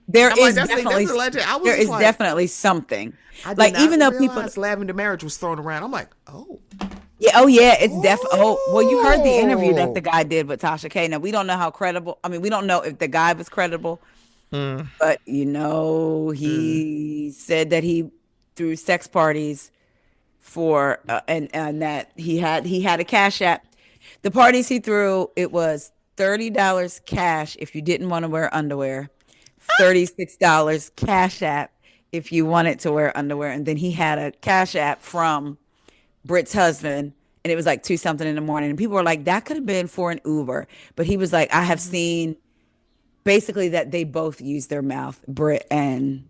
There is definitely something. Like, even though people, lavender marriage was thrown around, I'm like, oh. Yeah, it's definitely. Oh, well, you heard the interview that the guy did with Tasha K. Now, we don't know how credible. I mean, we don't know if the guy was credible, but he said that he threw sex parties for and that he had a cash app. The parties he threw, it was $30 cash if you didn't want to wear underwear. $36 cash app if you wanted to wear underwear. And then he had a cash app from Britt's husband, and it was like 2 something in the morning. And people were like, that could have been for an Uber. But he was like, I have seen basically that they both use their mouth, Britt and.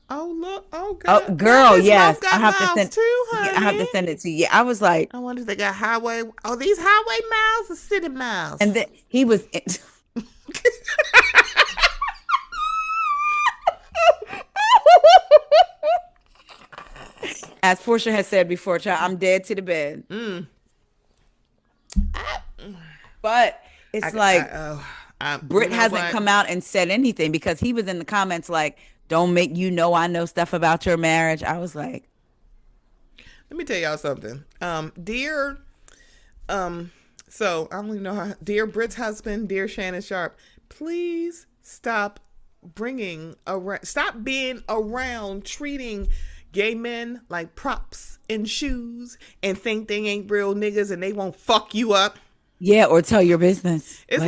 Oh, look. Oh, God. Oh, girl, yes. I have to send too, honey. I have to send it to you. I was like. I wonder if they got highway. Oh, these highway miles or city miles? And then he was. As Portia has said before, child, I'm dead to the bed. But it's Britt hasn't come out and said anything, because he was in the comments like, don't make I know stuff about your marriage. I was like, let me tell y'all something. Dear, so I don't even know how, dear Britt's husband, dear Shannon Sharp, please stop stop being around treating gay men like props and shoes and think they ain't real niggas and they won't fuck you up. Yeah, or tell your business. It's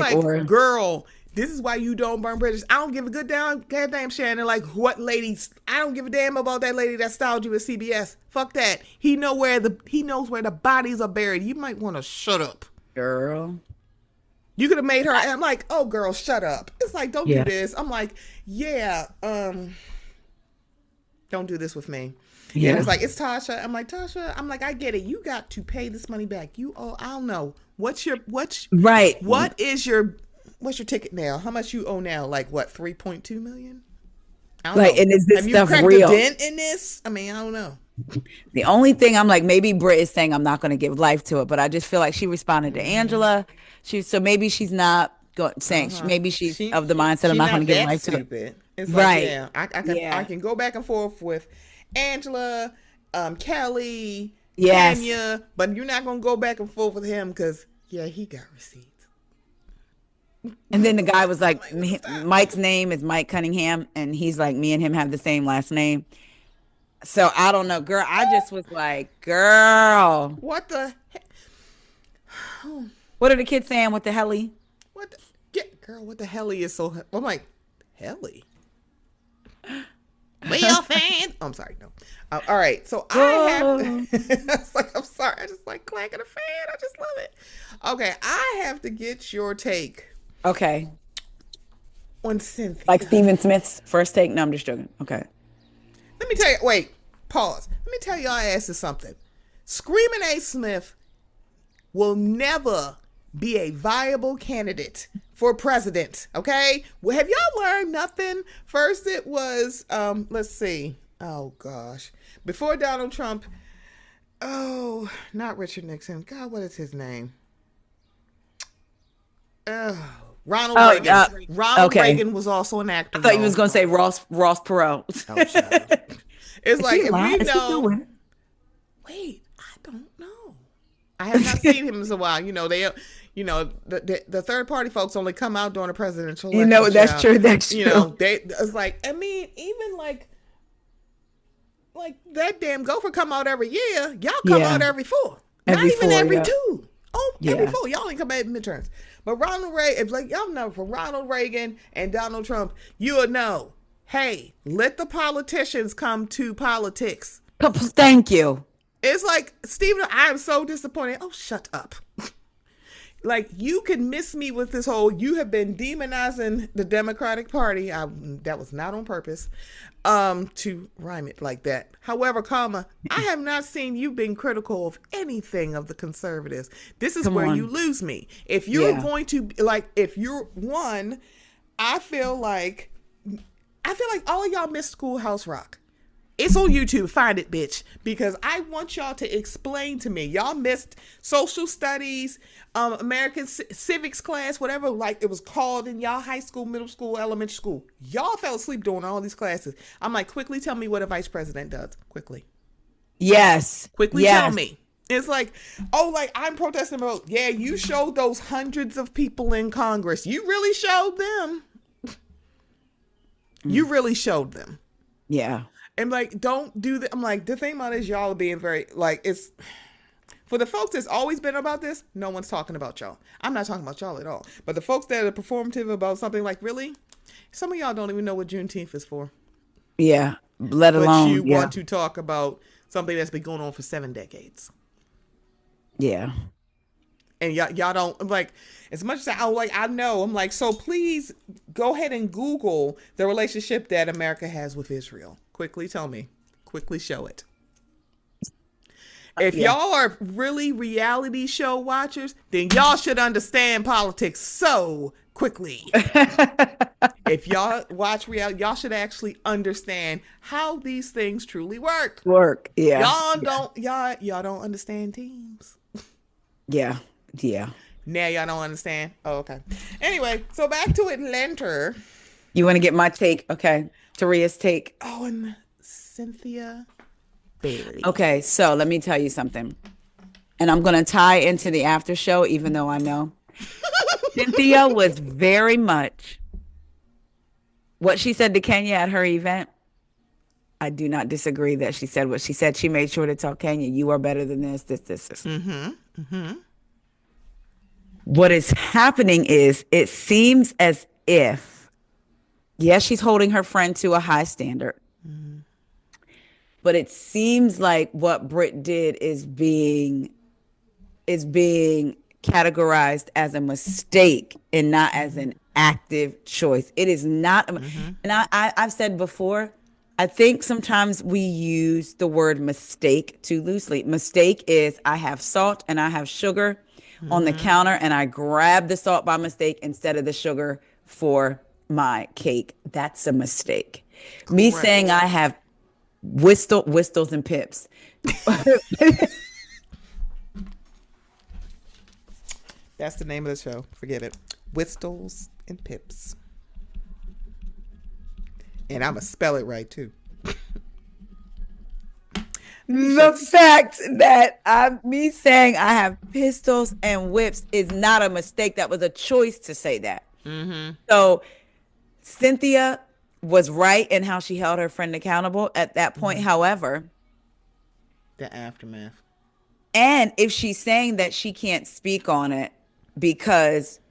girl, this is why you don't burn bridges. I don't give a goddamn Shannon, like what ladies. I don't give a damn about that lady that styled you at CBS. Fuck that. He knows where the bodies are buried. You might want to shut up. Girl. You could have made her, I'm like, oh girl, shut up. It's like, don't do this. I'm like, don't do this with me. Yeah. And it's like, it's Tasha. I'm like, Tasha, I get it. You got to pay this money back. I don't know. What's your ticket now? How much you owe now? Like what, 3.2 million? I don't know. And is this stuff real? Have you cracked a dent in this? I mean, I don't know. The only thing I'm like, maybe Britt is saying I'm not going to give life to it, but I just feel like she responded to Angela. So maybe she's not saying, maybe she's of the mindset I'm not going to give life to it. It's like, I can go back and forth with Angela, Kelly, Tanya, but you're not going to go back and forth with him because, he got receipts. And then the guy was like, Mike's name is Mike Cunningham, and he's like, me and him have the same last name. So I don't know, girl. I just was like, girl. What the heck? What are the kids saying? What the helly? Girl, what the helly is so... I'm like, helly? We your fan? I'm sorry, no. All right, so I have... It's like, I'm sorry. I just like clacking a fan. I just love it. Okay, I have to get your take. Okay. On Cynthia. Like Stephen Smith's first take? No, I'm just joking. Okay. Let me tell you, wait, pause. Let me tell y'all asses something. Screaming A. Smith will never be a viable candidate for president, okay? Well, have y'all learned nothing? First it was, let's see. Oh, gosh. Before Donald Trump, not Richard Nixon. God, what is his name? Ronald Reagan. Ronald Reagan was also an actor. I thought you was going to say Ross Perot. It's like, if we know. Wait, I don't know. I have not seen him in a while. The third party folks only come out during a presidential election. That's true. That's true. It's like, I mean, even like that damn gopher come out every year. Y'all come out every four. Not even every two. Every four. Y'all ain't come out midterms. But Ronald Reagan, if y'all know from Ronald Reagan and Donald Trump, you'll know, hey, let the politicians come to politics. Thank you. It's like, Stephen, I am so disappointed. Oh, shut up. Like, you can miss me with this whole, you have been demonizing the Democratic Party. That was not on purpose, to rhyme it like that. However, I have not seen you being critical of anything of the conservatives. This is where you lose me. If you're going to, if you're one, I feel like all of y'all missed Schoolhouse Rock. It's on YouTube. Find it, bitch. Because I want y'all to explain to me. Y'all missed social studies, American civics class, whatever it was called in y'all high school, middle school, elementary school. Y'all fell asleep during all these classes. I'm like, quickly tell me what a vice president does. Quickly. Yes. Quickly tell me. It's like, I'm protesting about, you showed those hundreds of people in Congress. You really showed them. You really showed them. Yeah. And don't do that. I'm like, the thing about it is y'all are being very, it's, for the folks that's always been about this, no one's talking about y'all. I'm not talking about y'all at all. But the folks that are performative about something really, some of y'all don't even know what Juneteenth is for. Yeah, let alone. But you want to talk about something that's been going on for 7 decades. Yeah. And y'all don't, as much as I know, I'm like, so please go ahead and Google the relationship that America has with Israel. Quickly tell me. Quickly show it. If y'all are really reality show watchers, then y'all should understand politics so quickly. If y'all watch reality, y'all should actually understand how these things truly work. Yeah. Y'all don't understand teams. Yeah. Now y'all don't understand. Oh, okay. Anyway, so back to Atlanta. You want to get my take? Okay. Taria's take. Oh, and Cynthia Bailey. Okay, so let me tell you something. And I'm going to tie into the after show, even though I know. Cynthia was very much what she said to Kenya at her event, I do not disagree that she said what she said. She made sure to tell Kenya, you are better than this. What is happening is it seems as if, yes, she's holding her friend to a high standard. But it seems like what Britt did is being categorized as a mistake and not as an active choice. It is not. And I've said before, I think sometimes we use the word mistake too loosely. Mistake is I have salt and I have sugar on the counter and I grab the salt by mistake instead of the sugar for my cake. That's a mistake. Correct. Me saying I have Whistles and Pips. That's the name of the show. Forget it. Whistles and Pips. And I'm going to spell it right, too. The fact that me saying I have pistols and whips is not a mistake. That was a choice to say that. So Cynthia was right in how she held her friend accountable at that point. However, the aftermath. And if she's saying that she can't speak on it because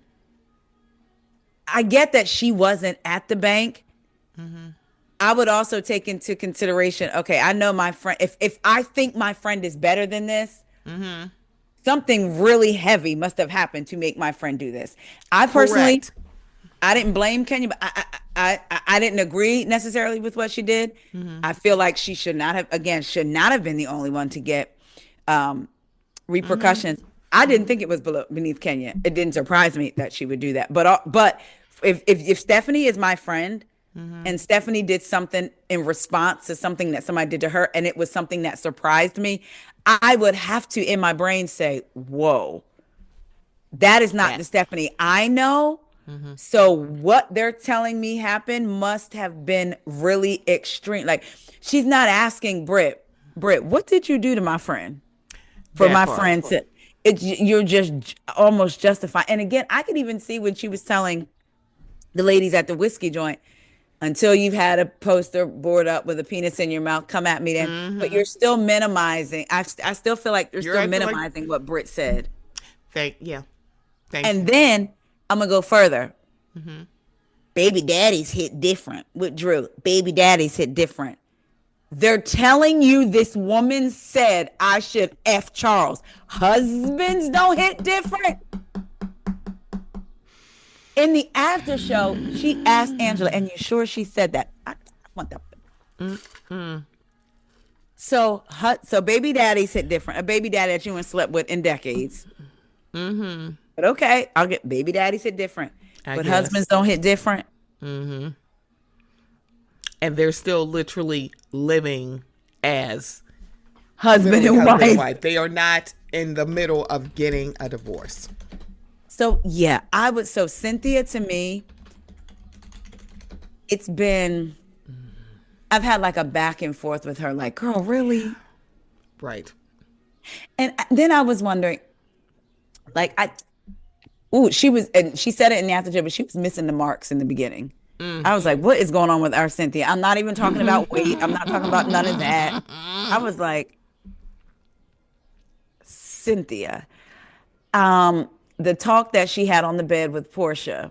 I get that she wasn't at the bank. I would also take into consideration, okay, I know my friend, if I think my friend is better than this, something really heavy must have happened to make my friend do this. I personally, Correct. I didn't blame Kenya, but I didn't agree necessarily with what she did. I feel like she should not have been the only one to get repercussions. I didn't think it was beneath Kenya. It didn't surprise me that she would do that. But if Stephanie is my friend, and Stephanie did something in response to something that somebody did to her, and it was something that surprised me, I would have to, in my brain, say, whoa, that is not the Stephanie I know. So what they're telling me happened must have been really extreme. Like, she's not asking Britt, what did you do to my friend? For my friend to, you're just almost justified. And again, I could even see when she was telling the ladies at the whiskey joint, until you've had a poster board up with a penis in your mouth, come at me then. But you're still minimizing. I still feel like you're still minimizing what Britt said. Thank you. Then I'm going to go further. Baby daddies hit different with Drew. Baby daddies hit different. They're telling you this woman said I should F Charles. Husbands don't hit different. In the after show, she asked Angela, and you sure she said that? I want that. So baby daddies hit different. A baby daddy that you ain't slept with in decades. But okay, I'll get baby daddies hit different. But husbands don't hit different. And they're still literally living as husband and wife. They are not in the middle of getting a divorce. So yeah, so Cynthia, to me, I've had like a back and forth with her, like, girl, really? Right. And then I was wondering, like, she said it in the after show, but she was missing the marks in the beginning. I was like, what is going on with our Cynthia? I'm not even talking about weight. I'm not talking about none of that. I was like, Cynthia, the talk that she had on the bed with Portia,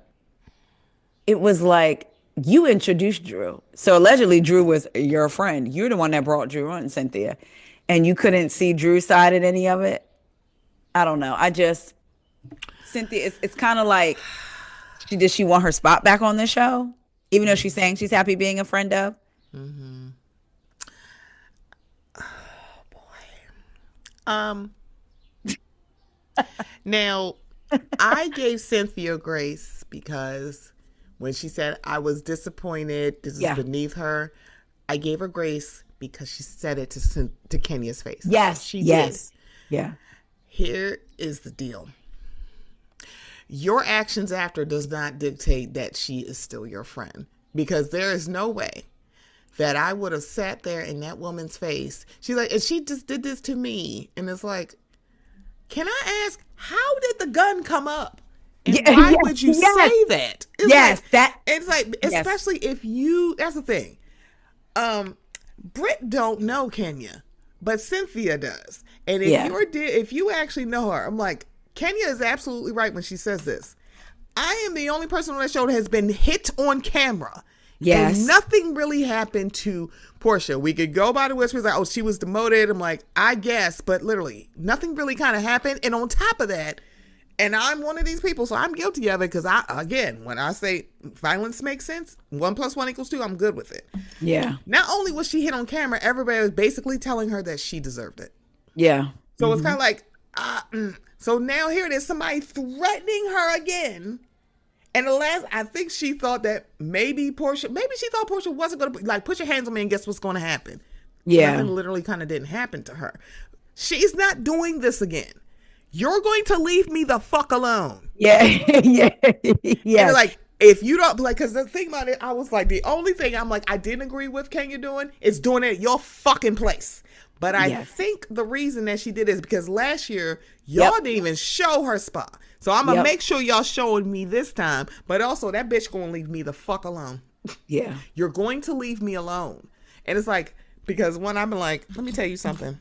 it was like, you introduced Drew. So allegedly Drew was your friend. You're the one that brought Drew on, Cynthia. And you couldn't see Drew's side in any of it. I don't know. Cynthia, it's kind of like, does she want her spot back on this show? Even though she's saying she's happy being a friend of? Oh, boy. Now, I gave Cynthia grace because when she said I was disappointed, this is beneath her, I gave her grace because she said it to Kenya's face. Yes, she did. Yeah. Here is the deal. Your actions after does not dictate that she is still your friend, because there is no way that I would have sat there in that woman's face. She's like, and she just did this to me. And it's like, can I ask, how did the gun come up? And why would you say that? It's especially if you, that's the thing. Britt don't know Kenya, but Cynthia does. And if you actually know her, I'm like, Kenya is absolutely right when she says this. I am the only person on that show that has been hit on camera. Yes. And nothing really happened to Portia. We could go by the whispers like, oh, she was demoted. I'm like, I guess, but literally nothing really kind of happened. And on top of that, and I'm one of these people, so I'm guilty of it because when I say violence makes sense, 1 + 1 = 2, I'm good with it. Yeah. Not only was she hit on camera, everybody was basically telling her that she deserved it. Yeah. So it's kind of like, so now here it is, somebody threatening her again. And I think she thought that maybe she thought Portia wasn't going to, like, put your hands on me and guess what's going to happen. Yeah. Nothing literally kind of didn't happen to her. She's not doing this again. You're going to leave me the fuck alone. Yeah. Yeah. And like, if you don't, like, because the thing about it, I was like, the only thing I'm like, I didn't agree with Kenya doing is doing it at your fucking place. But I think the reason that she did is because last year, y'all didn't even show her spot. So I'm going to make sure y'all showing me this time. But also, that bitch going to leave me the fuck alone. Yeah. You're going to leave me alone. And it's like, because when I'm like, let me tell you something.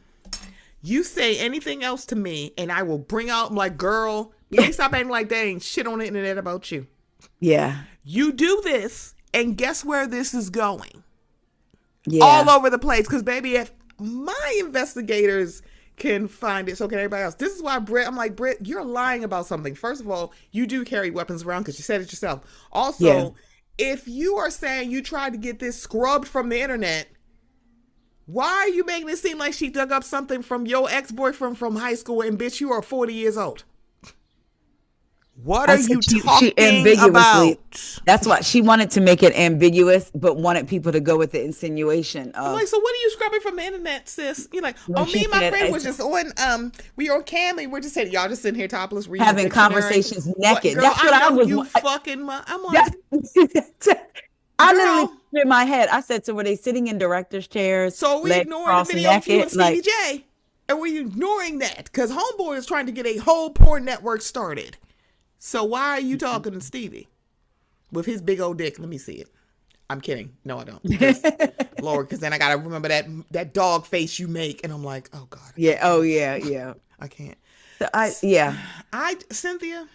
You say anything else to me and I will bring out, I'm like, girl, please stop acting like there ain't shit on the internet about you. Yeah. You do this and guess where this is going? Yeah. All over the place. Because baby, if my investigators can find it, so can everybody else. This is why I'm like, Britt, you're lying about something. First of all, you do carry weapons around because you said it yourself. Also, if you are saying you tried to get this scrubbed from the internet, why are you making it seem like she dug up something from your ex-boyfriend from high school and bitch, you are 40 years old? What are you talking about? That's why she wanted to make it ambiguous, but wanted people to go with the insinuation. I'm like, so what are you scrubbing from the internet, sis? You're like, me and my friend was just on, we on cam and we're just saying, y'all just sitting here topless, reading having conversations naked. Girl, that's what I was. You fucking. I'm like, I literally in my head. I said, so were they sitting in director's chairs? So we ignoring the video of you and Stevie J, and we're ignoring that because Homeboy is trying to get a whole porn network started. So why are you talking to Stevie with his big old dick? Let me see it. I'm kidding. No, I don't. Lord, because then I gotta remember that dog face you make, and I'm like, oh God. Yeah. Oh yeah. Yeah. I can't. So Cynthia.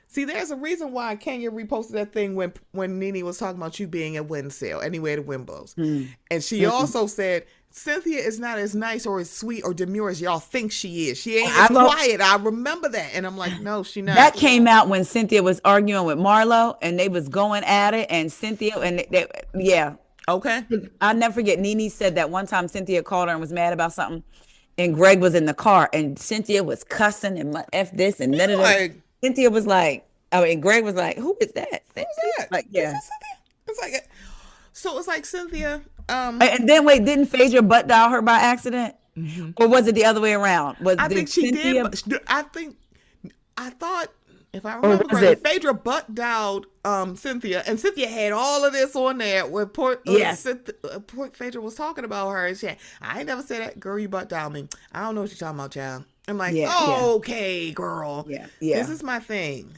See, there's a reason why Kenya reposted that thing when Nene was talking about you being at Win Sale, anywhere the wind blows, and she also said Cynthia is not as nice or as sweet or demure as y'all think she is. She ain't as quiet. I remember that. And I'm like, no, she not. That came out when Cynthia was arguing with Marlo and they was going at it. And Cynthia, Okay. I'll never forget. Nene said that one time Cynthia called her and was mad about something. And Greg was in the car and Cynthia was cussing and F this and none of that. Cynthia was like, Greg was like, who is that? Who's that? Like, yeah. It's like, so it's like Cynthia. And then wait, didn't Phaedra butt dial her by accident, or was it the other way around? I think she did. I thought, if I remember correctly, Phaedra butt dialed Cynthia, and Cynthia had all of this on there where poor Phaedra was talking about her, and she had, I ain't never said that, girl. You butt dialed me. I don't know what you're talking about, child. I'm like, okay, girl. Yeah. This is my thing.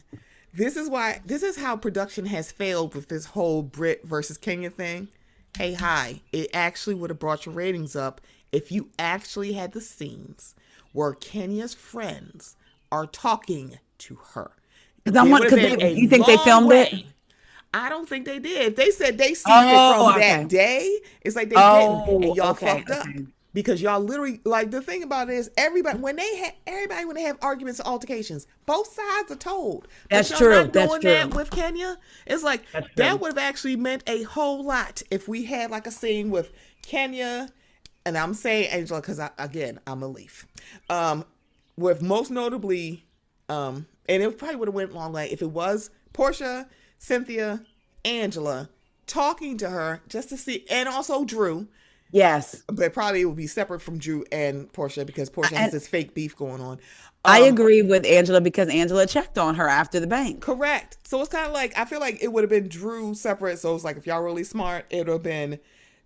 This is how production has failed with this whole Brit versus Kenya thing. Hey, it actually would have brought your ratings up if you actually had the scenes where Kenya's friends are talking to her. You think they filmed it? I don't think they did. They said they seen it from that day. It's like they didn't, and y'all fucked up. Because y'all literally, like, the thing about it is everybody when they have arguments or altercations, both sides are told. That's but true. Not doing that with Kenya. It's like that would have actually meant a whole lot if we had like a scene with Kenya, and I'm saying Angela because I'm a Leaf. With most notably, and it probably would have went a long way if it was Portia, Cynthia, Angela talking to her just to see, and also Drew. Yes. But probably it would be separate from Drew and Portia because Portia has this fake beef going on. I agree with Angela because Angela checked on her after the bank. Correct. So it's kind of like, I feel like it would have been Drew separate. So it's like, if y'all really smart, it would have been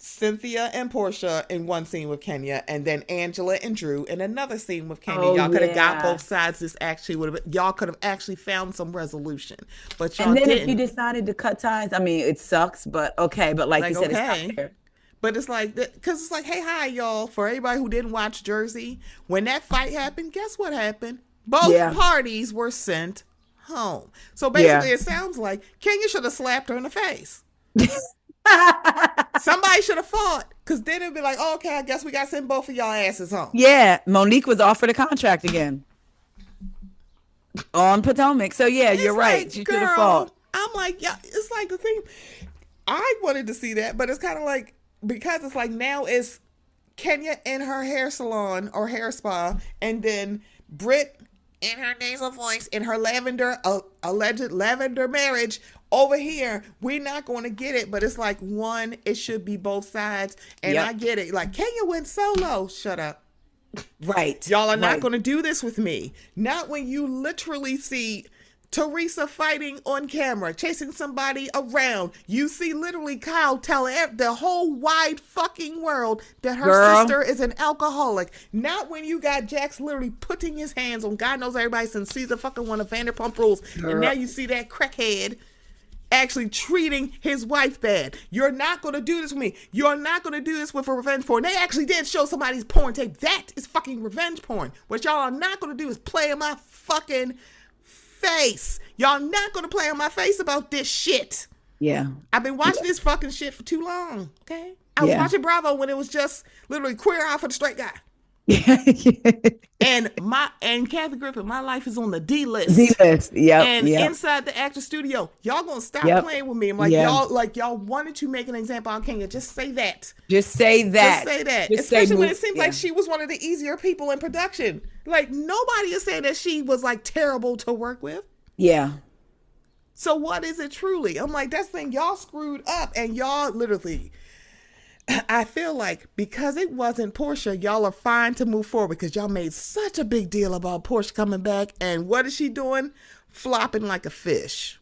Cynthia and Portia in one scene with Kenya, and then Angela and Drew in another scene with Kenya. Oh, Y'all could have got yeah. both sides. This actually would have been, y'all could have actually found some resolution, but y'all And then didn't. if you decided to cut ties, I mean, it sucks, but okay. But like you said, okay. it's not fair. But it's like, because it's like, hey, hi, y'all. For everybody who didn't watch Jersey, when that fight happened, guess what happened? Both parties were sent home. So basically, it sounds like Kenya should have slapped her in the face. Somebody should have fought, because then it'd be like, oh, okay, I guess we got to send both of y'all asses home. Yeah, Monique was offered a contract again on Potomac. So yeah, It's you're right. like, She should have girl, fought. I'm like, yeah, it's like the thing. I wanted to see that, but it's kind of like, because it's like now it's Kenya in her hair salon or hair spa, and then Britt In her nasal voice. in her alleged lavender marriage over here. We're not going to get it, but it's like, one, it should be both sides, and I get it. Like, Kenya went solo. Shut up. Right. Y'all are not going to do this with me. Not when you literally see Teresa fighting on camera, chasing somebody around. You see literally Kyle tell the whole wide fucking world that her sister is an alcoholic. Not when you got Jax literally putting his hands on God knows everybody since season fucking one of Vanderpump Rules. And now you see that crackhead actually treating his wife bad. You're not going to do this with me. You're not going to do this with a revenge porn. They actually did show somebody's porn tape. That is fucking revenge porn. What y'all are not going to do is play in my fucking face. Y'all not gonna play on my face about this shit. Yeah. I've been watching this fucking shit for too long. Okay. I was watching Bravo when it was just literally queer eye for the straight guy. and Kathy Griffin, my life is on the D list. D list. Yep. And inside the actor studio, y'all gonna stop playing with me. I'm like, y'all wanted to make an example on Kenya. Just say that. Just say that. Just say that. Especially when it seems like she was one of the easier people in production. Like, nobody is saying that she was like terrible to work with. Yeah. So what is it truly? I'm like, that's the thing. Y'all screwed up, and y'all literally, I feel like because it wasn't Portia, y'all are fine to move forward because y'all made such a big deal about Portia coming back. And what is she doing? Flopping like a fish.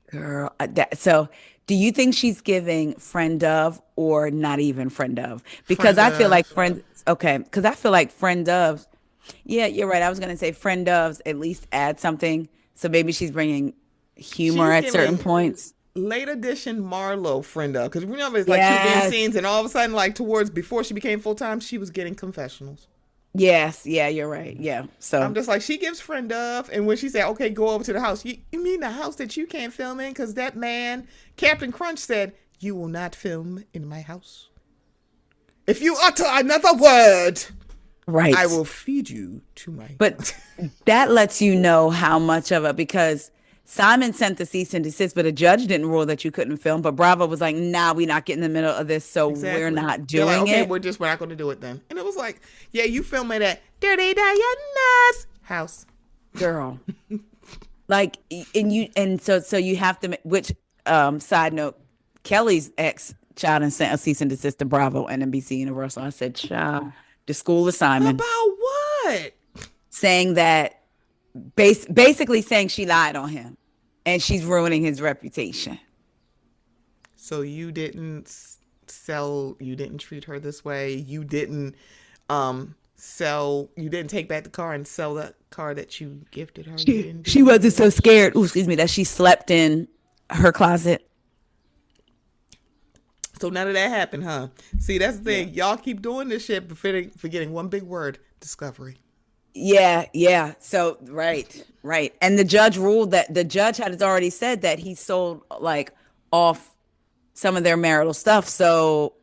Girl, so do you think she's giving friend of or not even friend of? Because I feel like because I feel like friend of, yeah, you're right. I was going to say friend ofs at least add something. So maybe she's bringing humor at certain points. Late edition Marlo friend of, because remember it's like two being scenes, and all of a sudden, like towards before she became full time, she was getting confessionals. Yes, yeah, you're right. Yeah, so I'm just like, she gives friend of, and when she said, "Okay, go over to the house," you mean the house that you can't film in? Because that man, Captain Crunch, said, "You will not film in my house. If you utter another word, right, I will feed you to my." But that lets you know how much of it, because Simon sent the cease and desist, but a judge didn't rule that you couldn't film. But Bravo was like, nah, we're not getting in the middle of this, so we're not doing like, okay, it. We're not going to do it then. And it was like, yeah, you filming at Dirty Diana's house. Girl. Like, so you have to, which, side note, Kelly's ex child and sent a cease and desist to Bravo and NBC Universal. I said, child, the school of Simon. About what? Saying that, basically saying she lied on him and she's ruining his reputation. So you didn't treat her this way. You didn't you didn't take back the car and sell that car that you gifted her. She wasn't so scared, that she slept in her closet. So none of that happened, huh? See, that's the thing. Y'all keep doing this shit, forgetting one big word: discovery. Yeah. So right. And the judge ruled that the judge had already said that he sold like off some of their marital stuff. So,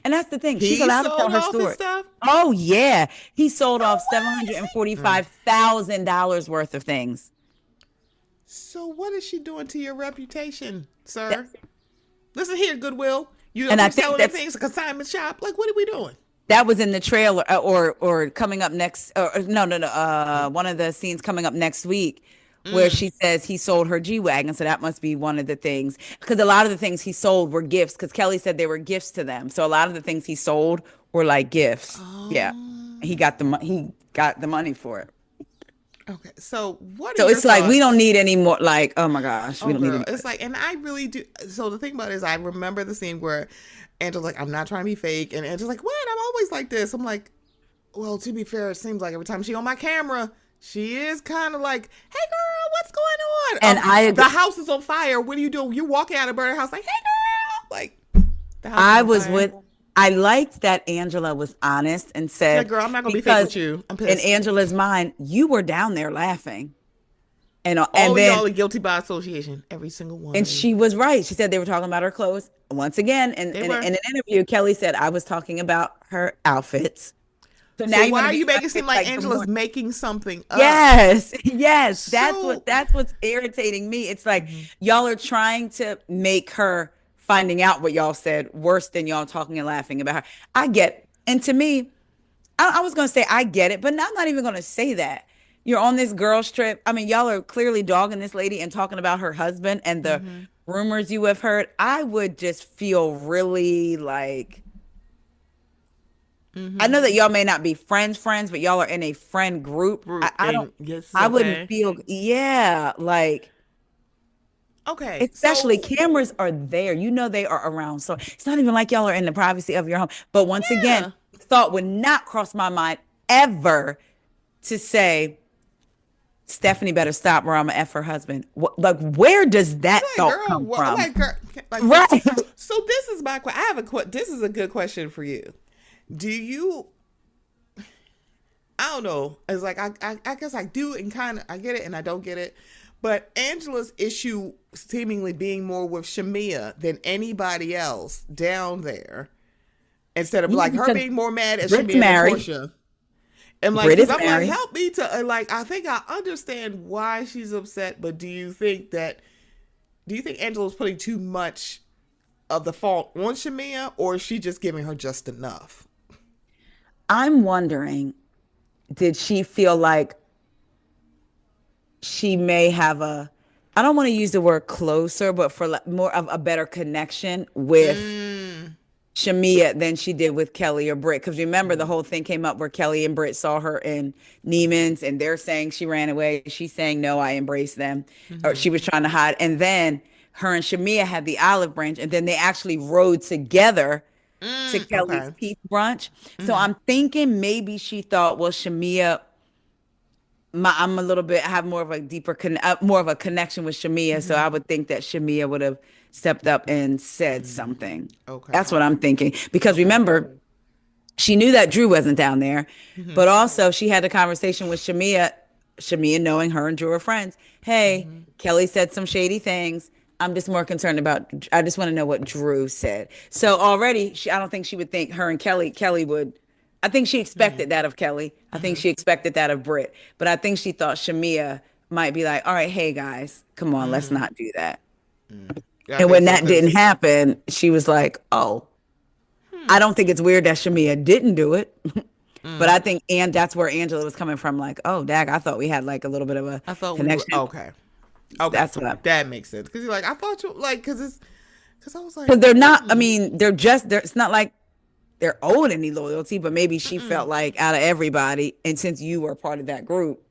and that's the thing. She's allowed to tell her story. Oh yeah. He sold off $745,000 worth of things. So what is she doing to your reputation, sir? Listen here, Goodwill. You don't keep selling things a consignment shop. Like, what are we doing? That was in the trailer, or coming up next. No. One of the scenes coming up next week, where she says he sold her G-Wagon. So that must be one of the things, because a lot of the things he sold were gifts. Because Kelly said they were gifts to them. So a lot of the things he sold were like gifts. Oh. Yeah, he got the money for it. Okay, so what? So are it's your like we thoughts? don't need any more. Like, oh my gosh, we Oh, don't need girl, any. it's like, and I really do. So the thing about it is, I remember the scene where Angela's like, "I'm not trying to be fake," and Angela's like, "What? I'm always like this." I'm like, well, to be fair, it seems like every time she on my camera, she is kind of like, "Hey, girl, what's going on?" And I agree. The house is on fire. What are you doing? You're walking out of burning house, like, "Hey, girl," like the house. I is on was fire. with. I liked that Angela was honest and She's said, like, "Girl, I'm not gonna be fake because with you. I'm in pissed." Angela's mind, you were down there laughing, and All and of then y'all are guilty by association. Every single one. and of you. she was right. She said they were talking about her clothes once again. And They in were. an interview, Kelly said I was talking about her outfits. So now So you why want are to you making it seem like the Angela's more- making something up? Yes, yes. So- That's what's irritating me. It's like y'all are trying to make her finding out what y'all said worse than y'all talking and laughing about her. I get, and to me, I was gonna say I get it, but I'm not even gonna say that. You're on this girls trip. I mean, y'all are clearly dogging this lady and talking about her husband and the rumors you have heard. I would just feel really like I know that y'all may not be friends, but y'all are in a friend group. I don't. Yes, I okay. wouldn't feel. Yeah, like Okay. especially So cameras are there. You know they are around, so it's not even like y'all are in the privacy of your home. But once Yeah. again, thought would not cross my mind ever to say Stephanie better stop or I'm gonna F her husband. Like, where does that like, thought girl, come what, from? like, girl, like, Right. So this is my question. I have a this is a good question for you. Do you? I don't know. It's like I guess I do and kind of I get it and I don't get it. But Angela's issue seemingly being more with Shamia than anybody else down there, instead of Yeah, like her because being more mad at Britt's Shamia married. than Portia. And like, Britt is 'cause I'm like, married. help me to like. I think I understand why she's upset, but do you think Angela's putting too much of the fault on Shamia, or is she just giving her just enough? I'm wondering, did she feel like she may have I don't want to use the word closer, but for more of a better connection with Shamia than she did with Kelly or Britt? Because remember, the whole thing came up where Kelly and Britt saw her in Neiman's and they're saying she ran away. She's saying, no, I embraced them. Or she was trying to hide. And then her and Shamia had the olive branch, and then they actually rode together to Kelly's Okay. Peace brunch. So I'm thinking maybe she thought, well, Shamia, I'm a little bit, I have more of a more of a connection with Shamia. So I would think that Shamia would have stepped up and said something. Okay. That's what I'm thinking. Because remember, she knew that Drew wasn't down there, but also she had a conversation with Shamia knowing her and Drew are friends. Hey, Kelly said some shady things. I'm just more concerned about, I just want to know what Drew said. So already, I don't think she would think her and Kelly would, I think she expected that of Kelly. I think she expected that of Britt. But I think she thought Shamia might be like, all right, hey guys, come on, let's not do that. Yeah, And when that so, didn't happen, she was like, oh, I don't think it's weird that Shamia didn't do it. But I think, and that's where Angela was coming from. Like, oh, dag, I thought we had like a little bit of a I thought connection. we were okay. Okay, That's what that makes sense. Because you're like, I thought you like, because I was like, because they're not. I mean, it's not like they're owed any loyalty. But maybe she felt like out of everybody, and since you were part of that group,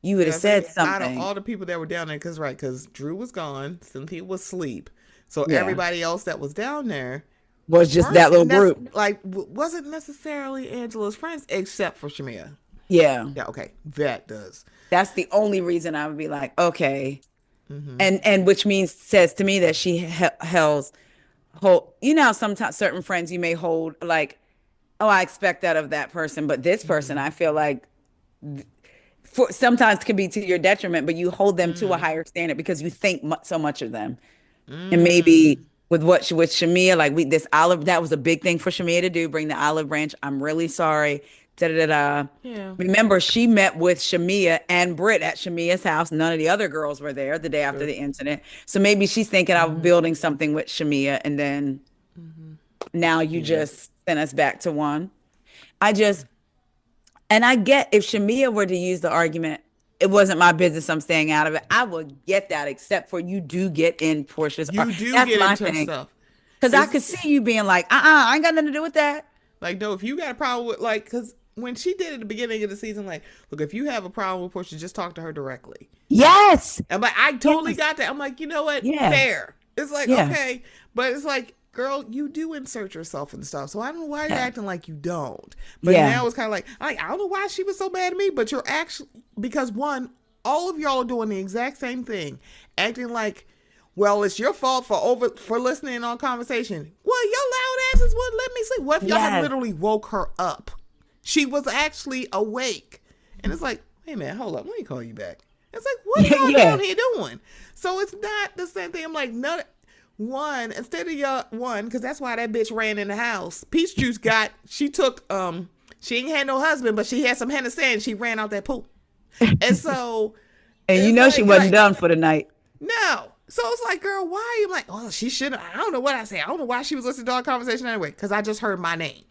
you would have said out of something. all the people that were down there, because Drew was gone, Cynthia was asleep, so Yeah. everybody else that was down there Was just that little group. like wasn't necessarily Angela's friends, except for Shamia. Yeah, Yeah, okay, that does. that's the only reason I would be like, okay, and which says to me that she hold. You know, sometimes certain friends you may hold like, oh, I expect that of that person, but this person, I feel like. For sometimes can be to your detriment, but you hold them to a higher standard because you think so much of them. And maybe with Shamia, like this olive, that was a big thing for Shamia to do, bring the olive branch. I'm really sorry. Da-da-da-da. Yeah. Remember, she met with Shamia and Britt at Shamia's house. None of the other girls were there the day after the incident. So maybe she's thinking I'm building something with Shamia, and then now you just sent us back to one. And I get if Shamia were to use the argument, it wasn't my business, I'm staying out of it, I would get that, except for you do get in Portia's. You do That's get my into thing. stuff. Because I could see you being like, I ain't got nothing to do with that. Like, no, if you got a problem with, like, because when she did at the beginning of the season, like, look, if you have a problem with Portia, just talk to her directly. Yes. I'm like, I totally got that. I'm like, you know what? Yeah. Fair. It's like, okay. But it's like, girl, you do insert yourself and stuff. So I don't know why you're acting like you don't. But now it's kind of like, I don't know why she was so mad at me, but you're actually, because one, all of y'all are doing the exact same thing. Acting like, well, it's your fault for listening on conversation. Well, your loud asses wouldn't let me sleep. What if y'all had literally woke her up? She was actually awake. And it's like, hey man, hold up, let me call you back. It's like, what are y'all down here doing? So it's not the same thing. I'm like, no, one, instead of y'all, because that's why that bitch ran in the house. Peach Juice she took, she ain't had no husband, but she had some Hennessy and she ran out that pool. And so. And you know like, she wasn't done for the night. No. So it's like, girl, why? I'm like, oh, she shouldn't. I don't know what I say. I don't know why she was listening to our conversation anyway, because I just heard my name.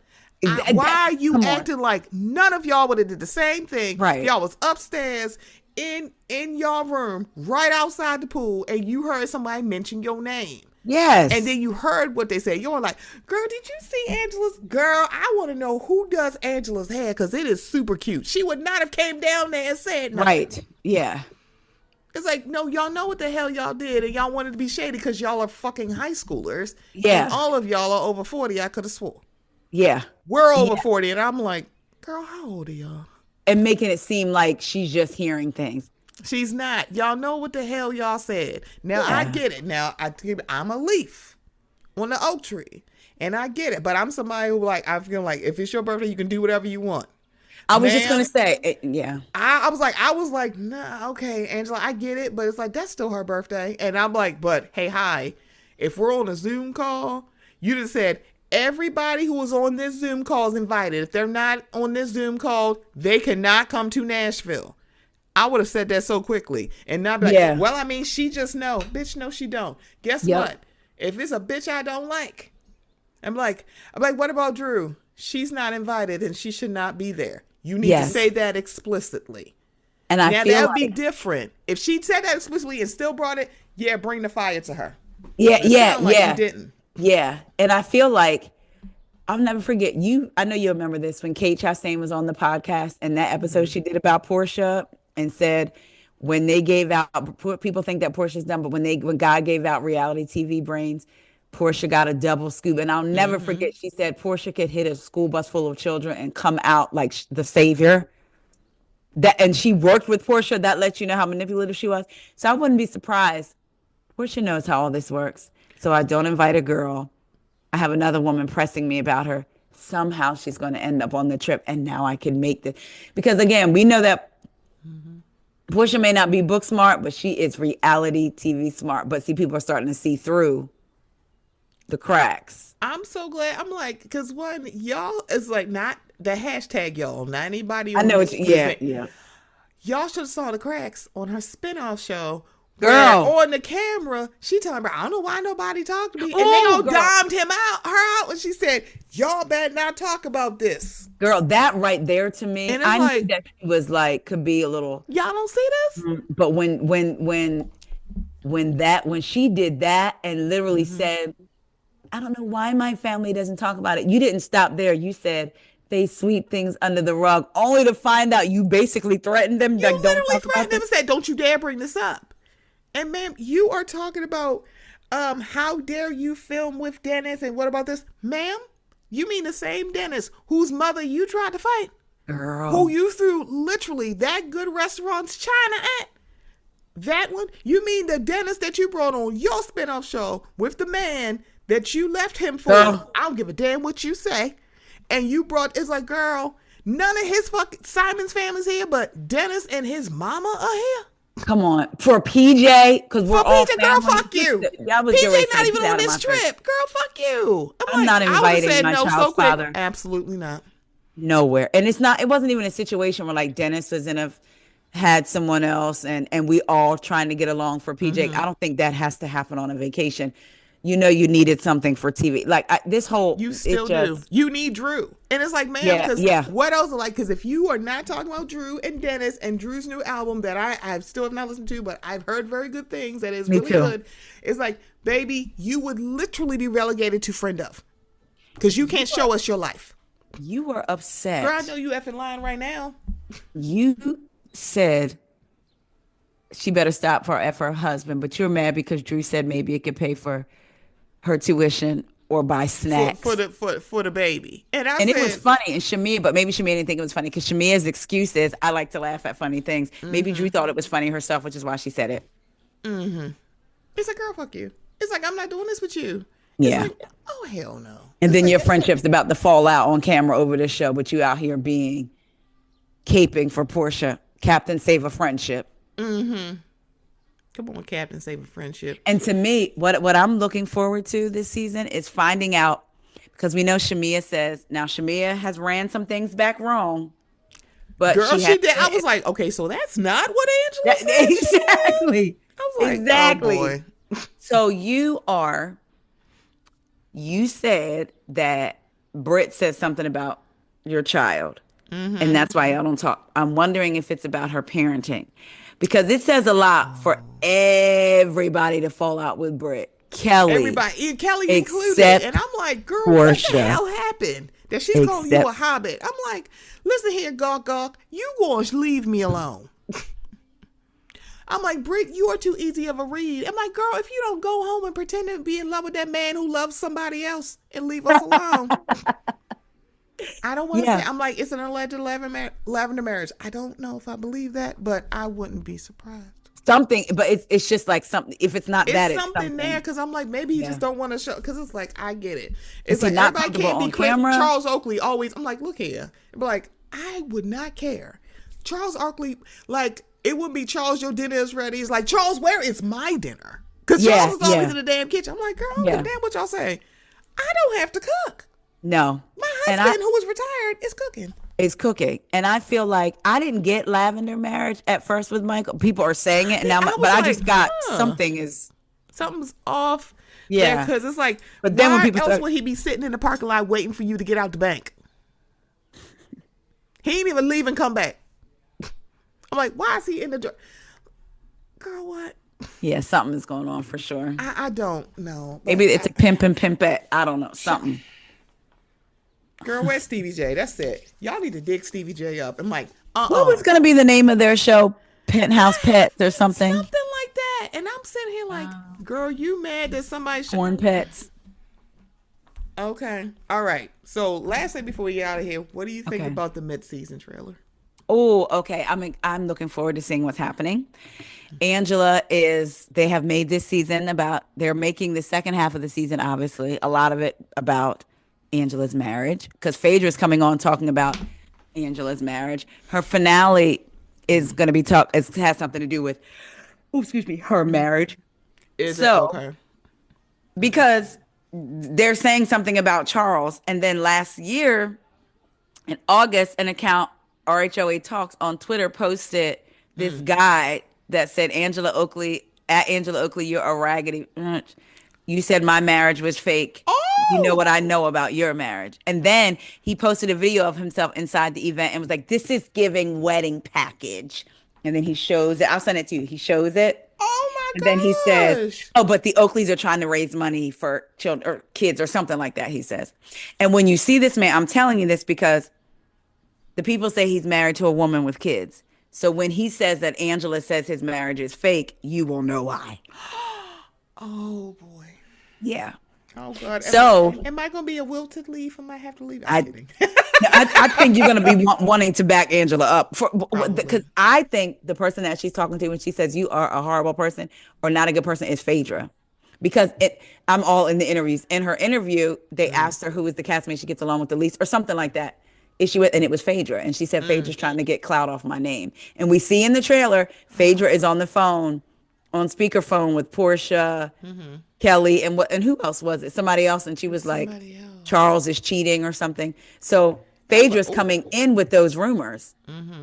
Why are you acting like none of y'all would have did the same thing? Right. Y'all was upstairs in y'all room right outside the pool and you heard somebody mention your name. Yes. And then you heard what they said. You're like, girl, did you see Angela's? Girl, I want to know who does Angela's hair because it is super cute. She would not have came down there and said nothing. Right. Yeah. It's like, no, y'all know what the hell y'all did and y'all wanted to be shady because y'all are fucking high schoolers. Yeah. And all of y'all are over 40. I could have swore. Yeah. We're over 40. And I'm like, girl, how old are y'all? And making it seem like she's just hearing things. She's not. Y'all know what the hell y'all said. Now, I get it. Now, I'm a leaf on the oak tree. And I get it. But I'm somebody who, like, I feel like if it's your birthday, you can do whatever you want. I was just going to say, I was like, nah, okay, Angela, I get it. But it's like, that's still her birthday. And I'm like, but hey, hi, if we're on a Zoom call, you just said, everybody who was on this Zoom call is invited. If they're not on this Zoom call, they cannot come to Nashville. I would have said that so quickly and not be like, well, I mean, she just know. Bitch, no, she don't. Guess what? If it's a bitch I don't like, I'm like, what about Drew? She's not invited and she should not be there. You need to say that explicitly. And I feel that would be different. If she said that explicitly and still brought it, bring the fire to her. You didn't. Yeah. And I feel like I'll never forget I know you remember this when Kate Chastain was on the podcast and that episode she did about Portia and said when they gave out, people think that Portia's done, but when God gave out reality TV brains, Portia got a double scoop. And I'll never forget, she said Portia could hit a school bus full of children and come out like the savior. And she worked with Portia. That lets you know how manipulative she was. So I wouldn't be surprised. Portia knows how all this works. So I don't invite a girl. I have another woman pressing me about her. Somehow she's going to end up on the trip. And now I can make this. Because again, we know that Portia may not be book smart, but she is reality TV smart. But see, people are starting to see through the cracks. I'm so glad. I'm like, because one, y'all is like not the hashtag y'all, not anybody. I know it's Y'all should have saw the cracks on her spinoff show. Girl, on the camera, she talking about, I don't know why nobody talked to me. And they all domed her out. And she said, y'all better not talk about this. Girl, that right there to me, and I knew that she was like, could be a little. Y'all don't see this? But when she did that and literally said, I don't know why my family doesn't talk about it. You didn't stop there. You said they sweep things under the rug only to find out you basically threatened them. You literally threatened them and said, don't you dare bring this up. And ma'am, you are talking about how dare you film with Dennis and what about this? Ma'am, you mean the same Dennis whose mother you tried to fight? Girl. Who you threw literally that good restaurant's China at? That one? You mean the Dennis that you brought on your spinoff show with the man that you left him for? I don't give a damn what you say. And you brought, it's like, girl, none of his fucking Simon's family's here, but Dennis and his mama are here. Come on, for PJ, because we're all PJ, girl, fuck you. PJ not even on this trip, girl, fuck you. I'm not inviting my child's father. Absolutely not. Nowhere, and it wasn't even a situation where like Dennis was had someone else, and we all trying to get along for PJ. I don't think that has to happen on a vacation. You know, you needed something for TV. Like this whole, you still do. You need Drew, and it's like, man, because what else? Like, because if you are not talking about Drew and Dennis and Drew's new album that I still have not listened to, but I've heard very good things that is really good. It's like, baby, you would literally be relegated to friend of, because you can't show us your life. You were upset. Girl, I know you effing lying right now. You said she better stop for her husband, but you're mad because Drew said maybe it could pay for her tuition or buy snacks for the baby. And said, it was funny. And Shamia, but maybe Shamia didn't think it was funny because Shamia's excuse is, I like to laugh at funny things. Maybe Drew thought it was funny herself, which is why she said it. It's like, girl, fuck you. It's like, I'm not doing this with you. Yeah. Like, oh, hell no. And then your friendship's about to fall out on camera over this show, but you out here being caping for Portia. Captain Save a Friendship. Come on, Captain, save a friendship. And to me, what I'm looking forward to this season is finding out, because we know Shamia says, now Shamia has ran some things back wrong. But girl, she did. I was like, okay, so that's not what Angela said. Exactly. I was like, exactly. Oh boy. So you said that Britt said something about your child. And that's why y'all don't talk. I'm wondering if it's about her parenting. Because it says a lot for everybody to fall out with Britt. Kelly included. And I'm like, girl, what the hell happened? That she's calling you a hobbit. I'm like, listen here, Gawk, you going to leave me alone. I'm like, Britt, you are too easy of a read. I'm like, girl, if you don't go home and pretend to be in love with that man who loves somebody else and leave us alone. I don't want to say, I'm like, it's an alleged lavender marriage. I don't know if I believe that, but I wouldn't be surprised. Something, but it's just like something, if it's not that, it's something there, because I'm like, maybe he just don't want to show, because it's like, I get it. It's like, not everybody can't be crazy. Charles Oakley always, I'm like, look here. But like, I would not care. Charles Oakley, like, it wouldn't be, Charles, your dinner is ready. It's like, Charles, where is my dinner? Because Charles is always in the damn kitchen. I'm like, girl, I don't give a damn what y'all say. I don't have to cook. No. My husband, who was retired, is cooking. Is cooking. And I feel like I didn't get lavender marriage at first with Michael. People are saying it, and now, I just got something's off. Yeah, because it's like, but then why when people else would he be sitting in the parking lot waiting for you to get out the bank? He ain't even leave and come back. I'm like, why is he in the door? Girl, what? Yeah, something's going on for sure. I don't know. Maybe it's a pimp and pimpette. I don't know. Something. Girl, where's Stevie J? That's it. Y'all need to dig Stevie J up. I'm like, what was going to be the name of their show? Penthouse Pets or something? Something like that. And I'm sitting here like, girl, you mad that somebody Porn Pets. Okay. All right. So last thing before we get out of here, what do you think about the mid-season trailer? Oh, okay. I'm looking forward to seeing what's happening. Angela they have made this season they're making the second half of the season, obviously, a lot of it about Angela's marriage, because Phaedra's coming on talking about Angela's marriage. Her finale is going to be has something to do with, her marriage. Because they're saying something about Charles, and then last year in August, an account, RHOA Talks on Twitter, posted this guide that said, Angela Oakley, you're a raggedy. You said my marriage was fake. Oh! You know what I know about your marriage. And then he posted a video of himself inside the event and was like, this is giving wedding package. And then he shows it. I'll send it to you. He shows it. Oh my gosh. And then he says, but the Oakleys are trying to raise money for children or kids or something like that, he says. And when you see this man, I'm telling you this because the people say he's married to a woman with kids. So when he says that Angela says his marriage is fake, you will know why. Oh boy. Yeah. Oh God. So am I going to be a wilted leaf? I might have to leave. I'm kidding. I think you're going to be wanting to back Angela up because I think the person that she's talking to when she says you are a horrible person or not a good person is Phaedra, because I'm all in the interviews. In her interview, they asked her who is the castmate she gets along with the least or something like that. And it was Phaedra, and she said Phaedra's trying to get clout off my name. And we see in the trailer Phaedra is on the phone, on speakerphone with Portia, Kelly, and who else was it? Somebody else, and she was like, Charles is cheating or something. So Phaedra's coming in with those rumors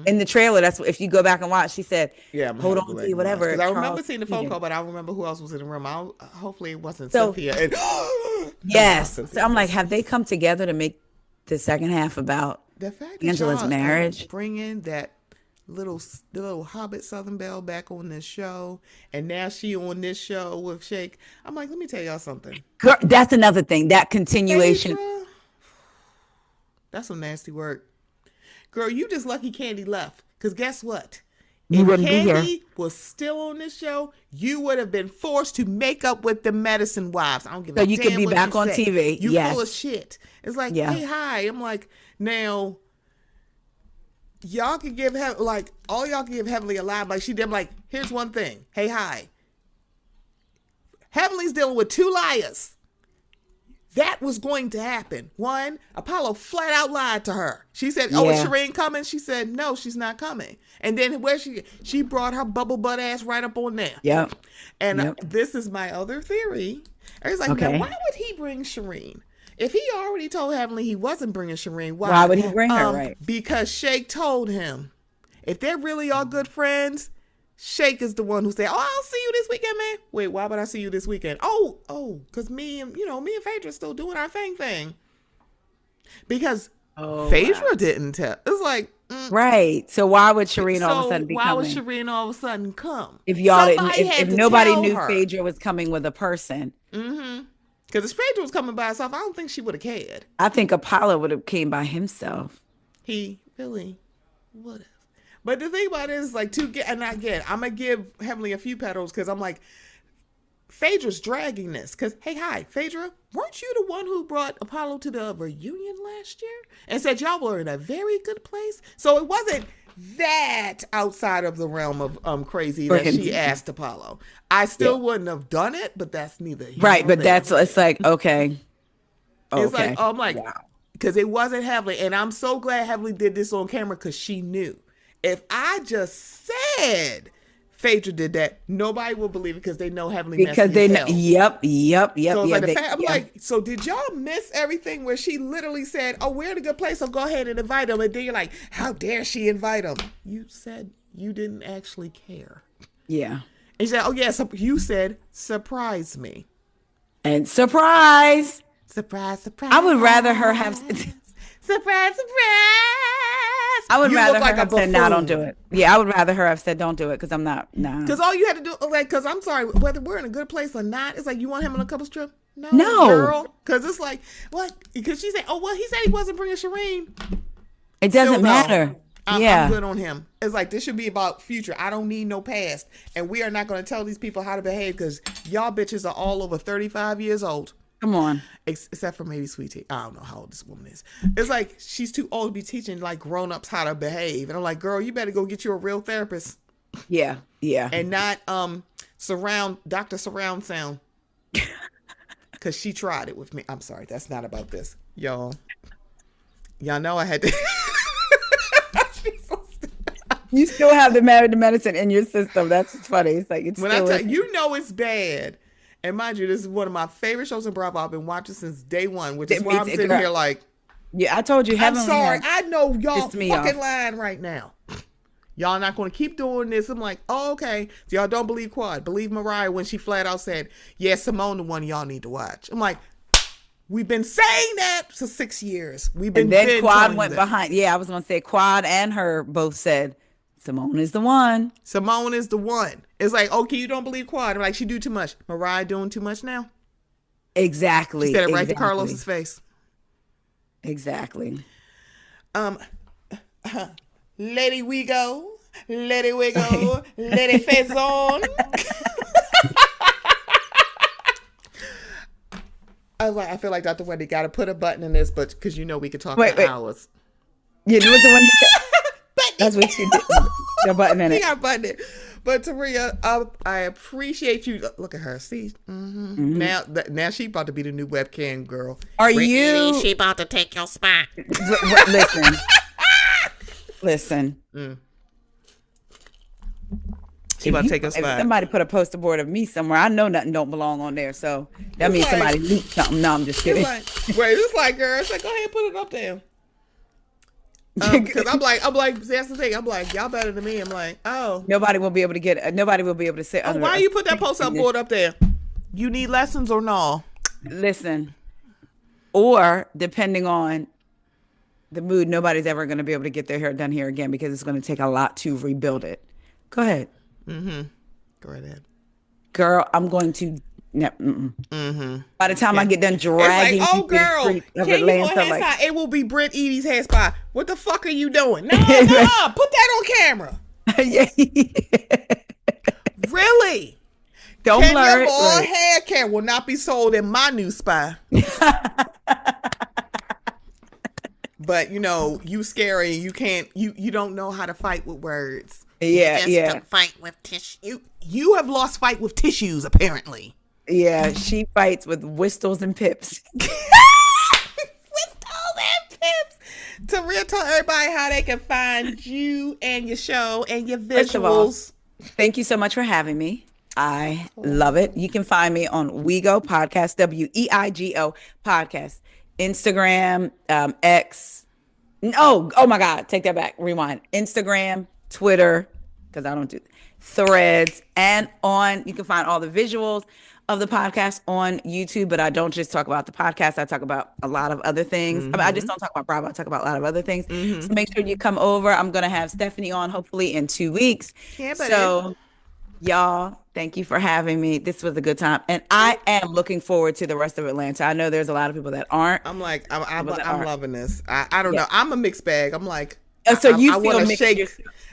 in the trailer. That's if you go back and watch. She said, "Hold on, to whatever." Because I remember seeing the phone call, but I remember who else was in the room. Hopefully, it wasn't Cynthia. And, yes, so I'm like, have they come together to make the second half about the fact Angela's marriage? Bringing that little Hobbit Southern Belle back on this show, and now she on this show with Shake. I'm like, let me tell y'all something. Girl, that's another thing. That continuation. That's some nasty work. Girl, you just lucky Candy left. Because guess what? You if wouldn't be here. Candy was still on this show, you would have been forced to make up with the medicine wives. I don't give a damn. So you could be what back you on say. TV. You Yes. full of shit. It's like, Yeah. hey, hi. I'm like, now, y'all can give all y'all can give Heavenly a lie. Like she did. I'm like, here's one thing. Hey, hi. Heavenly's dealing with 2 liars. That was going to happen. One, Apollo flat out lied to her. She said, oh, is Shireen coming? She said, no, she's not coming. And then where she brought her bubble butt ass right up on there. Yep. And this is my other theory. I was like, now, why would he bring Shireen? If he already told Heavenly he wasn't bringing Shireen, why would he bring her, right? Because Shake told him, if they're really all good friends, Shake is the one who said, oh, I'll see you this weekend, man. Wait, why would I see you this weekend? Oh, because me and Phaedra still doing our thing. Because Phaedra didn't tell. It's like, right. So why would Shireen all of a sudden be coming? Why would Shireen all of a sudden come? If y'all if nobody knew Phaedra was coming with a person. Mm-hmm. Because if Phaedra was coming by herself, I don't think she would have cared. I think Apollo would have came by himself. He really would have. But the thing about it is, like, I'm going to give Heavenly a few petals because I'm like, Phaedra's dragging this. Because, hey, hi, Phaedra, weren't you the one who brought Apollo to the reunion last year? And said y'all were in a very good place? So it wasn't that outside of the realm of crazy that she asked Apollo. I still wouldn't have done it, but that's neither here right, nor but there. it's like, okay. It's like, I'm like, because it wasn't Heavenly. And I'm so glad Heavenly did this on camera because she knew. If I just said Phaedra did that, nobody will believe it because they know Heavenly because they know. Yep. So it's like so did y'all miss everything where she literally said, "Oh, we're in a good place, so go ahead and invite them," and then you're like, "How dare she invite them?" You said you didn't actually care. Yeah. And she said, "Oh yes," you said, "Surprise me." And surprise. I would rather her have surprise. I would rather her have said, "No, don't do it." Yeah, I would rather her have said, "Don't do it," because I'm not. Nah. Because all you had to do, because I'm sorry, whether we're in a good place or not, it's like you want him on a couples trip. No, girl. Because it's like what? Because she said, "Oh well, he said he wasn't bringing Shireen." It doesn't matter. I'm good on him. It's like this should be about future. I don't need no past, and we are not going to tell these people how to behave because y'all bitches are all over 35 years old. Come on. Except for maybe Sweetie. I don't know how old this woman is. It's like she's too old to be teaching like grown-ups how to behave. And I'm like, girl, you better go get you a real therapist. Yeah. And not Dr. Surround Sound. Because she tried it with me. I'm sorry, that's not about this. Y'all know I had to. You still have the Married to Medicine in your system. That's funny. It's like it's when I tell you it's bad. And mind you, this is one of my favorite shows in Bravo. I've been watching since day one, which is why I'm sitting here like, yeah, I told you. I'm sorry. I know y'all fucking lying right now. Y'all not going to keep doing this. I'm like, oh, okay. So y'all don't believe Quad. Believe Mariah when she flat out said, yeah, Simone the one y'all need to watch. I'm like, we've been saying that for 6 years. We've been. And then Quad went behind. Yeah, I was going to say Quad and her both said, Simone is the one. Simone is the one. It's like, okay, you don't believe Quad. I'm like, she do too much. Mariah doing too much now? Exactly. She said it right to Carlos's face. Exactly. Lady we go. Let it face on. I feel like Dr. Wendy got to put a button in this, but because we could talk for hours. You know what the one? That's what she did. The button in it. She got button it. But Taria, I appreciate you. Look at her. See, now she about to be the new webcam girl. Are you? She about to take your spot. Listen. She about to take her spot. If somebody put a poster board of me somewhere, I know nothing don't belong on there. So that means somebody leaked something. No, I'm just kidding. It's like, girl, it's like, go ahead and put it up there. Because I'm like, that's the thing. I'm like, y'all better than me. I'm like, oh. Nobody will be able to sit under. Why you put that poster board up there? You need lessons or no? Listen, or depending on the mood, nobody's ever going to be able to get their hair done here again because it's going to take a lot to rebuild it. Go ahead. Go right ahead. Girl, I'm going to Yeah. By the time I get done dragging, it's like, oh girl, of can you Atlanta, go hair like, style? It will be Britt Edie's hair spa. What the fuck are you doing? No, put that on camera. Really? Don't blur your it. bald Right. hair care will not be sold in my new spa. But you scary. You can't. You don't know how to fight with words. Yeah, Don't fight with tissue. You have lost fight with tissues, apparently. Yeah, she fights with Whistols and Pips. Whistols and Pips. Taria, tell everybody how they can find you and your show and your First of all, visuals. thank you so much for having me. I love it. You can find me on WeGo Podcast, WEIGO Podcast, Instagram, X. Oh my God, take that back. Rewind. Instagram, Twitter, because I don't do Threads, and you can find all the visuals of the podcast on YouTube, but I don't just talk about the podcast. I talk about a lot of other things. I just don't talk about Bravo. I talk about a lot of other things. So make sure you come over. I'm going to have Stephanie on hopefully in 2 weeks. Yeah, so y'all, thank you for having me. This was a good time. And I am looking forward to the rest of Atlanta. I know there's a lot of people that aren't. I'm loving this. I don't know. I'm a mixed bag. I'm like, so you I feel want to mixed. shake.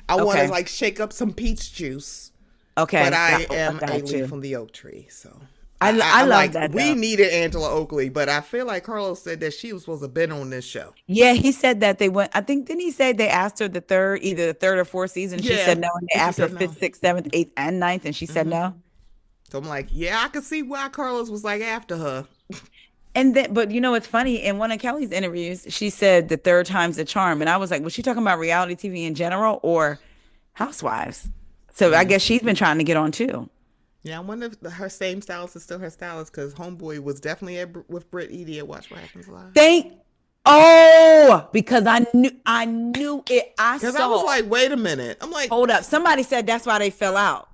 I want to like shake up some peach juice. Okay. But I am a leaf from the oak tree. So I love like, that. We needed Angela Oakley, but I feel like Carlos said that she was supposed to have been on this show. Yeah, he said that they went. I think, didn't he say they asked her either the third or fourth season? She said no, and they asked her fifth, sixth, seventh, eighth, and ninth, and she said no. So I'm like, yeah, I could see why Carlos was like after her. And then, but it's funny. In one of Kelly's interviews, she said the third time's the charm, and I was like, was she talking about reality TV in general or Housewives? So I guess she's been trying to get on too. Yeah, I wonder if her same stylist is still her stylist, because Homeboy was definitely with Britt Edie at Watch What Happens Live. Because I knew it. Because I was like, wait a minute. I'm like, hold up. Somebody said that's why they fell out.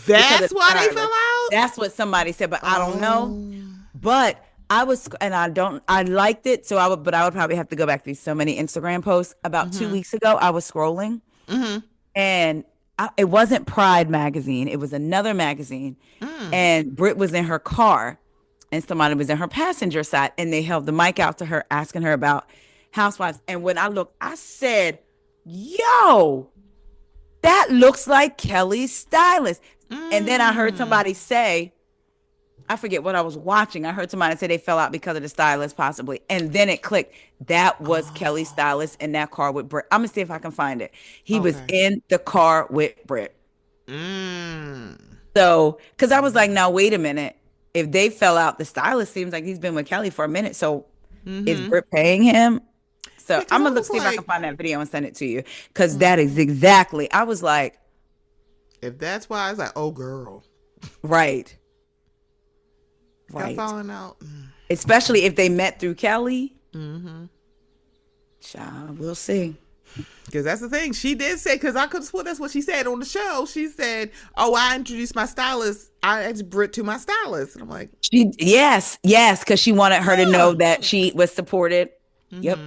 That's why they fell out? That's what somebody said, but I don't know. But I liked it. So I would probably have to go back through so many Instagram posts. About 2 weeks ago, I was scrolling and it wasn't Pride magazine. It was another magazine. And Britt was in her car and somebody was in her passenger side, and they held the mic out to her, asking her about Housewives. And when I looked, I said, yo, that looks like Kelly's stylist. And then I heard somebody say, I forget what I was watching. I heard somebody say they fell out because of the stylist, possibly. And then it clicked. That was Kelly's stylist in that car with Britt. I'm going to see if I can find it. He was in the car with Britt. So, because I was like, now, wait a minute. If they fell out, the stylist seems like he's been with Kelly for a minute. So is Britt paying him? So I'm going to see if I can find that video and send it to you. Because that is exactly, I was like. If that's why, I was like, oh, girl. Right. Falling out. Especially if they met through Kelly. Child, we'll see. Because that's the thing. She did say, because I could have sworn that's what she said on the show. She said, oh, I introduced my stylist. I asked Britt to my stylist. And I'm like. Yes, because she wanted her to know that she was supported. Yep.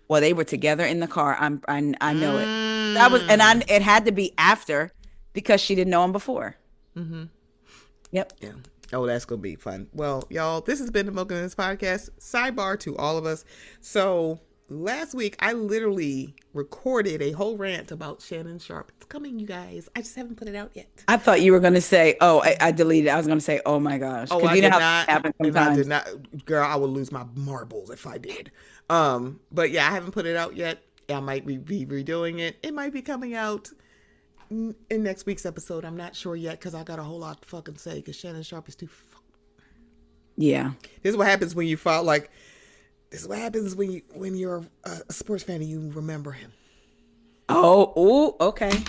Well, they were together in the car. I know it. That was, it had to be after, because she didn't know him before. Yep. Yeah. Oh, that's going to be fun. Well, y'all, this has been the Mocha and This podcast. Sidebar to all of us. So last week, I literally recorded a whole rant about Shannon Sharpe. It's coming, you guys. I just haven't put it out yet. I thought you were going to say, I deleted it. I was going to say, oh my gosh. Oh, I did not. I did not. Girl, I would lose my marbles if I did. But yeah, I haven't put it out yet. I might be redoing it. It might be coming out in next week's episode. I'm not sure yet, because I got a whole lot to fucking say, because Shannon Sharpe is too yeah. This is what happens when you file, like, this is what happens when you're a sports fan and you remember him. Oh, okay.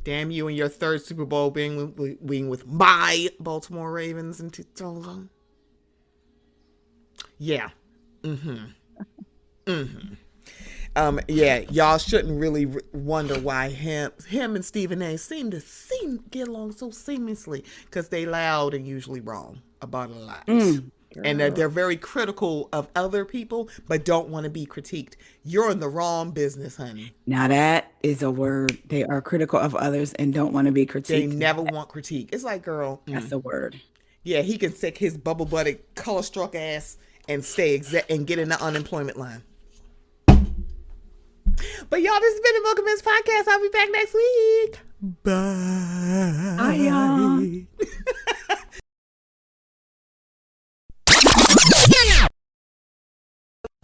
Damn you and your third Super Bowl being with my Baltimore Ravens in 2000. Yeah. Yeah, y'all shouldn't really wonder why him and Stephen A seem to get along so seamlessly, because they loud and usually wrong about a lot. And they're very critical of other people, but don't want to be critiqued. You're in the wrong business, honey. Now that is a word. They are critical of others and don't want to be critiqued. They never want critique. It's like, girl. That's a word. Yeah, he can stick his bubble-butted, color-struck ass and stay and get in the unemployment line. But y'all, this has been the Mocha Miss Podcast. I'll be back next week. Bye. Bye, y'all.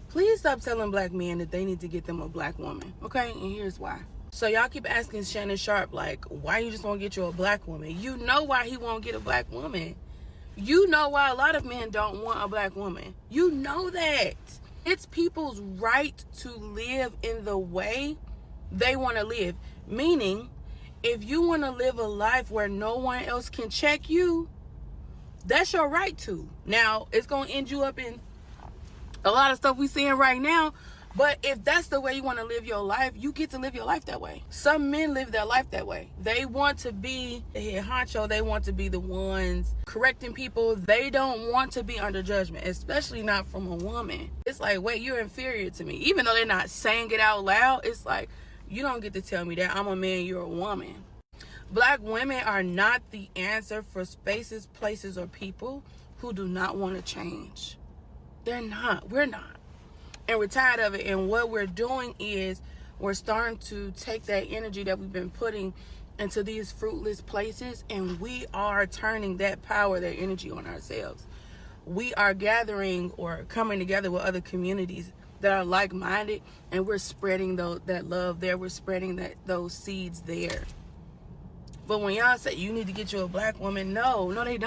Please stop telling black men that they need to get them a black woman, okay? And here's why. So y'all keep asking Shannon Sharp, like, why you just won't get you a black woman? You know why he won't get a black woman. You know why a lot of men don't want a black woman. You know that. It's people's right to live in the way they want to live. Meaning, if you want to live a life where no one else can check you, that's your right to. Now, it's going to end you up in a lot of stuff we seeing right now, but if that's the way you want to live your life, you get to live your life that way. Some men live their life that way. They want to be the head honcho. They want to be the ones correcting people. They don't want to be under judgment, especially not from a woman. It's like, wait, you're inferior to me. Even though they're not saying it out loud, it's like, you don't get to tell me that. I'm a man, you're a woman. Black women are not the answer for spaces, places, or people who do not want to change. They're not. We're not. And we're tired of it. And what we're doing is we're starting to take that energy that we've been putting into these fruitless places, and we are turning that power, that energy on ourselves. We are gathering or coming together with other communities that are like-minded, and we're spreading that love there. We're spreading those seeds there. But when y'all say you need to get you a black woman, no, they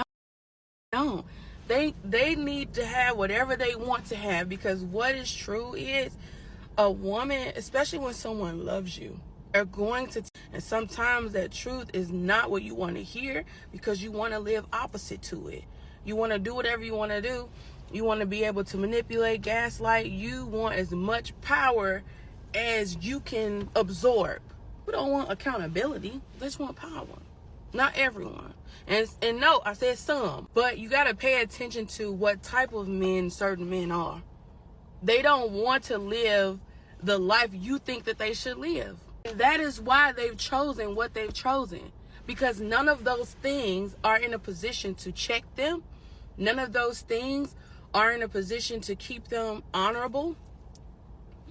don't. They need to have whatever they want to have, because what is true is a woman, especially when someone loves you, they're going to, and sometimes that truth is not what you want to hear because you want to live opposite to it. You want to do whatever you want to do. You want to be able to manipulate, gaslight. You want as much power as you can absorb. We don't want accountability. They just want power. Not everyone. And no, I said some. But you got to pay attention to what type of men certain men are. They don't want to live the life you think that they should live. And that is why they've chosen what they've chosen. Because none of those things are in a position to check them. None of those things are in a position to keep them honorable.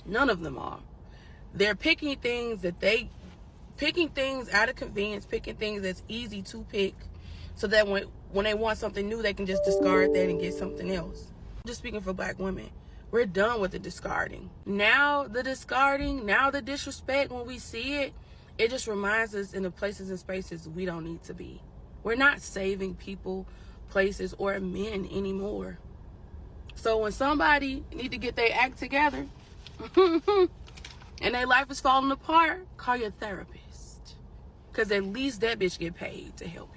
None of them are. They're picking things out of convenience, picking things that's easy to pick, so that when they want something new, they can just discard that and get something else. I'm just speaking for black women. We're done with the discarding. Now the disrespect, when we see it, it just reminds us in the places and spaces we don't need to be. We're not saving people, places, or men anymore. So when somebody need to get their act together and their life is falling apart, call your therapist. Because at least that bitch get paid to help you.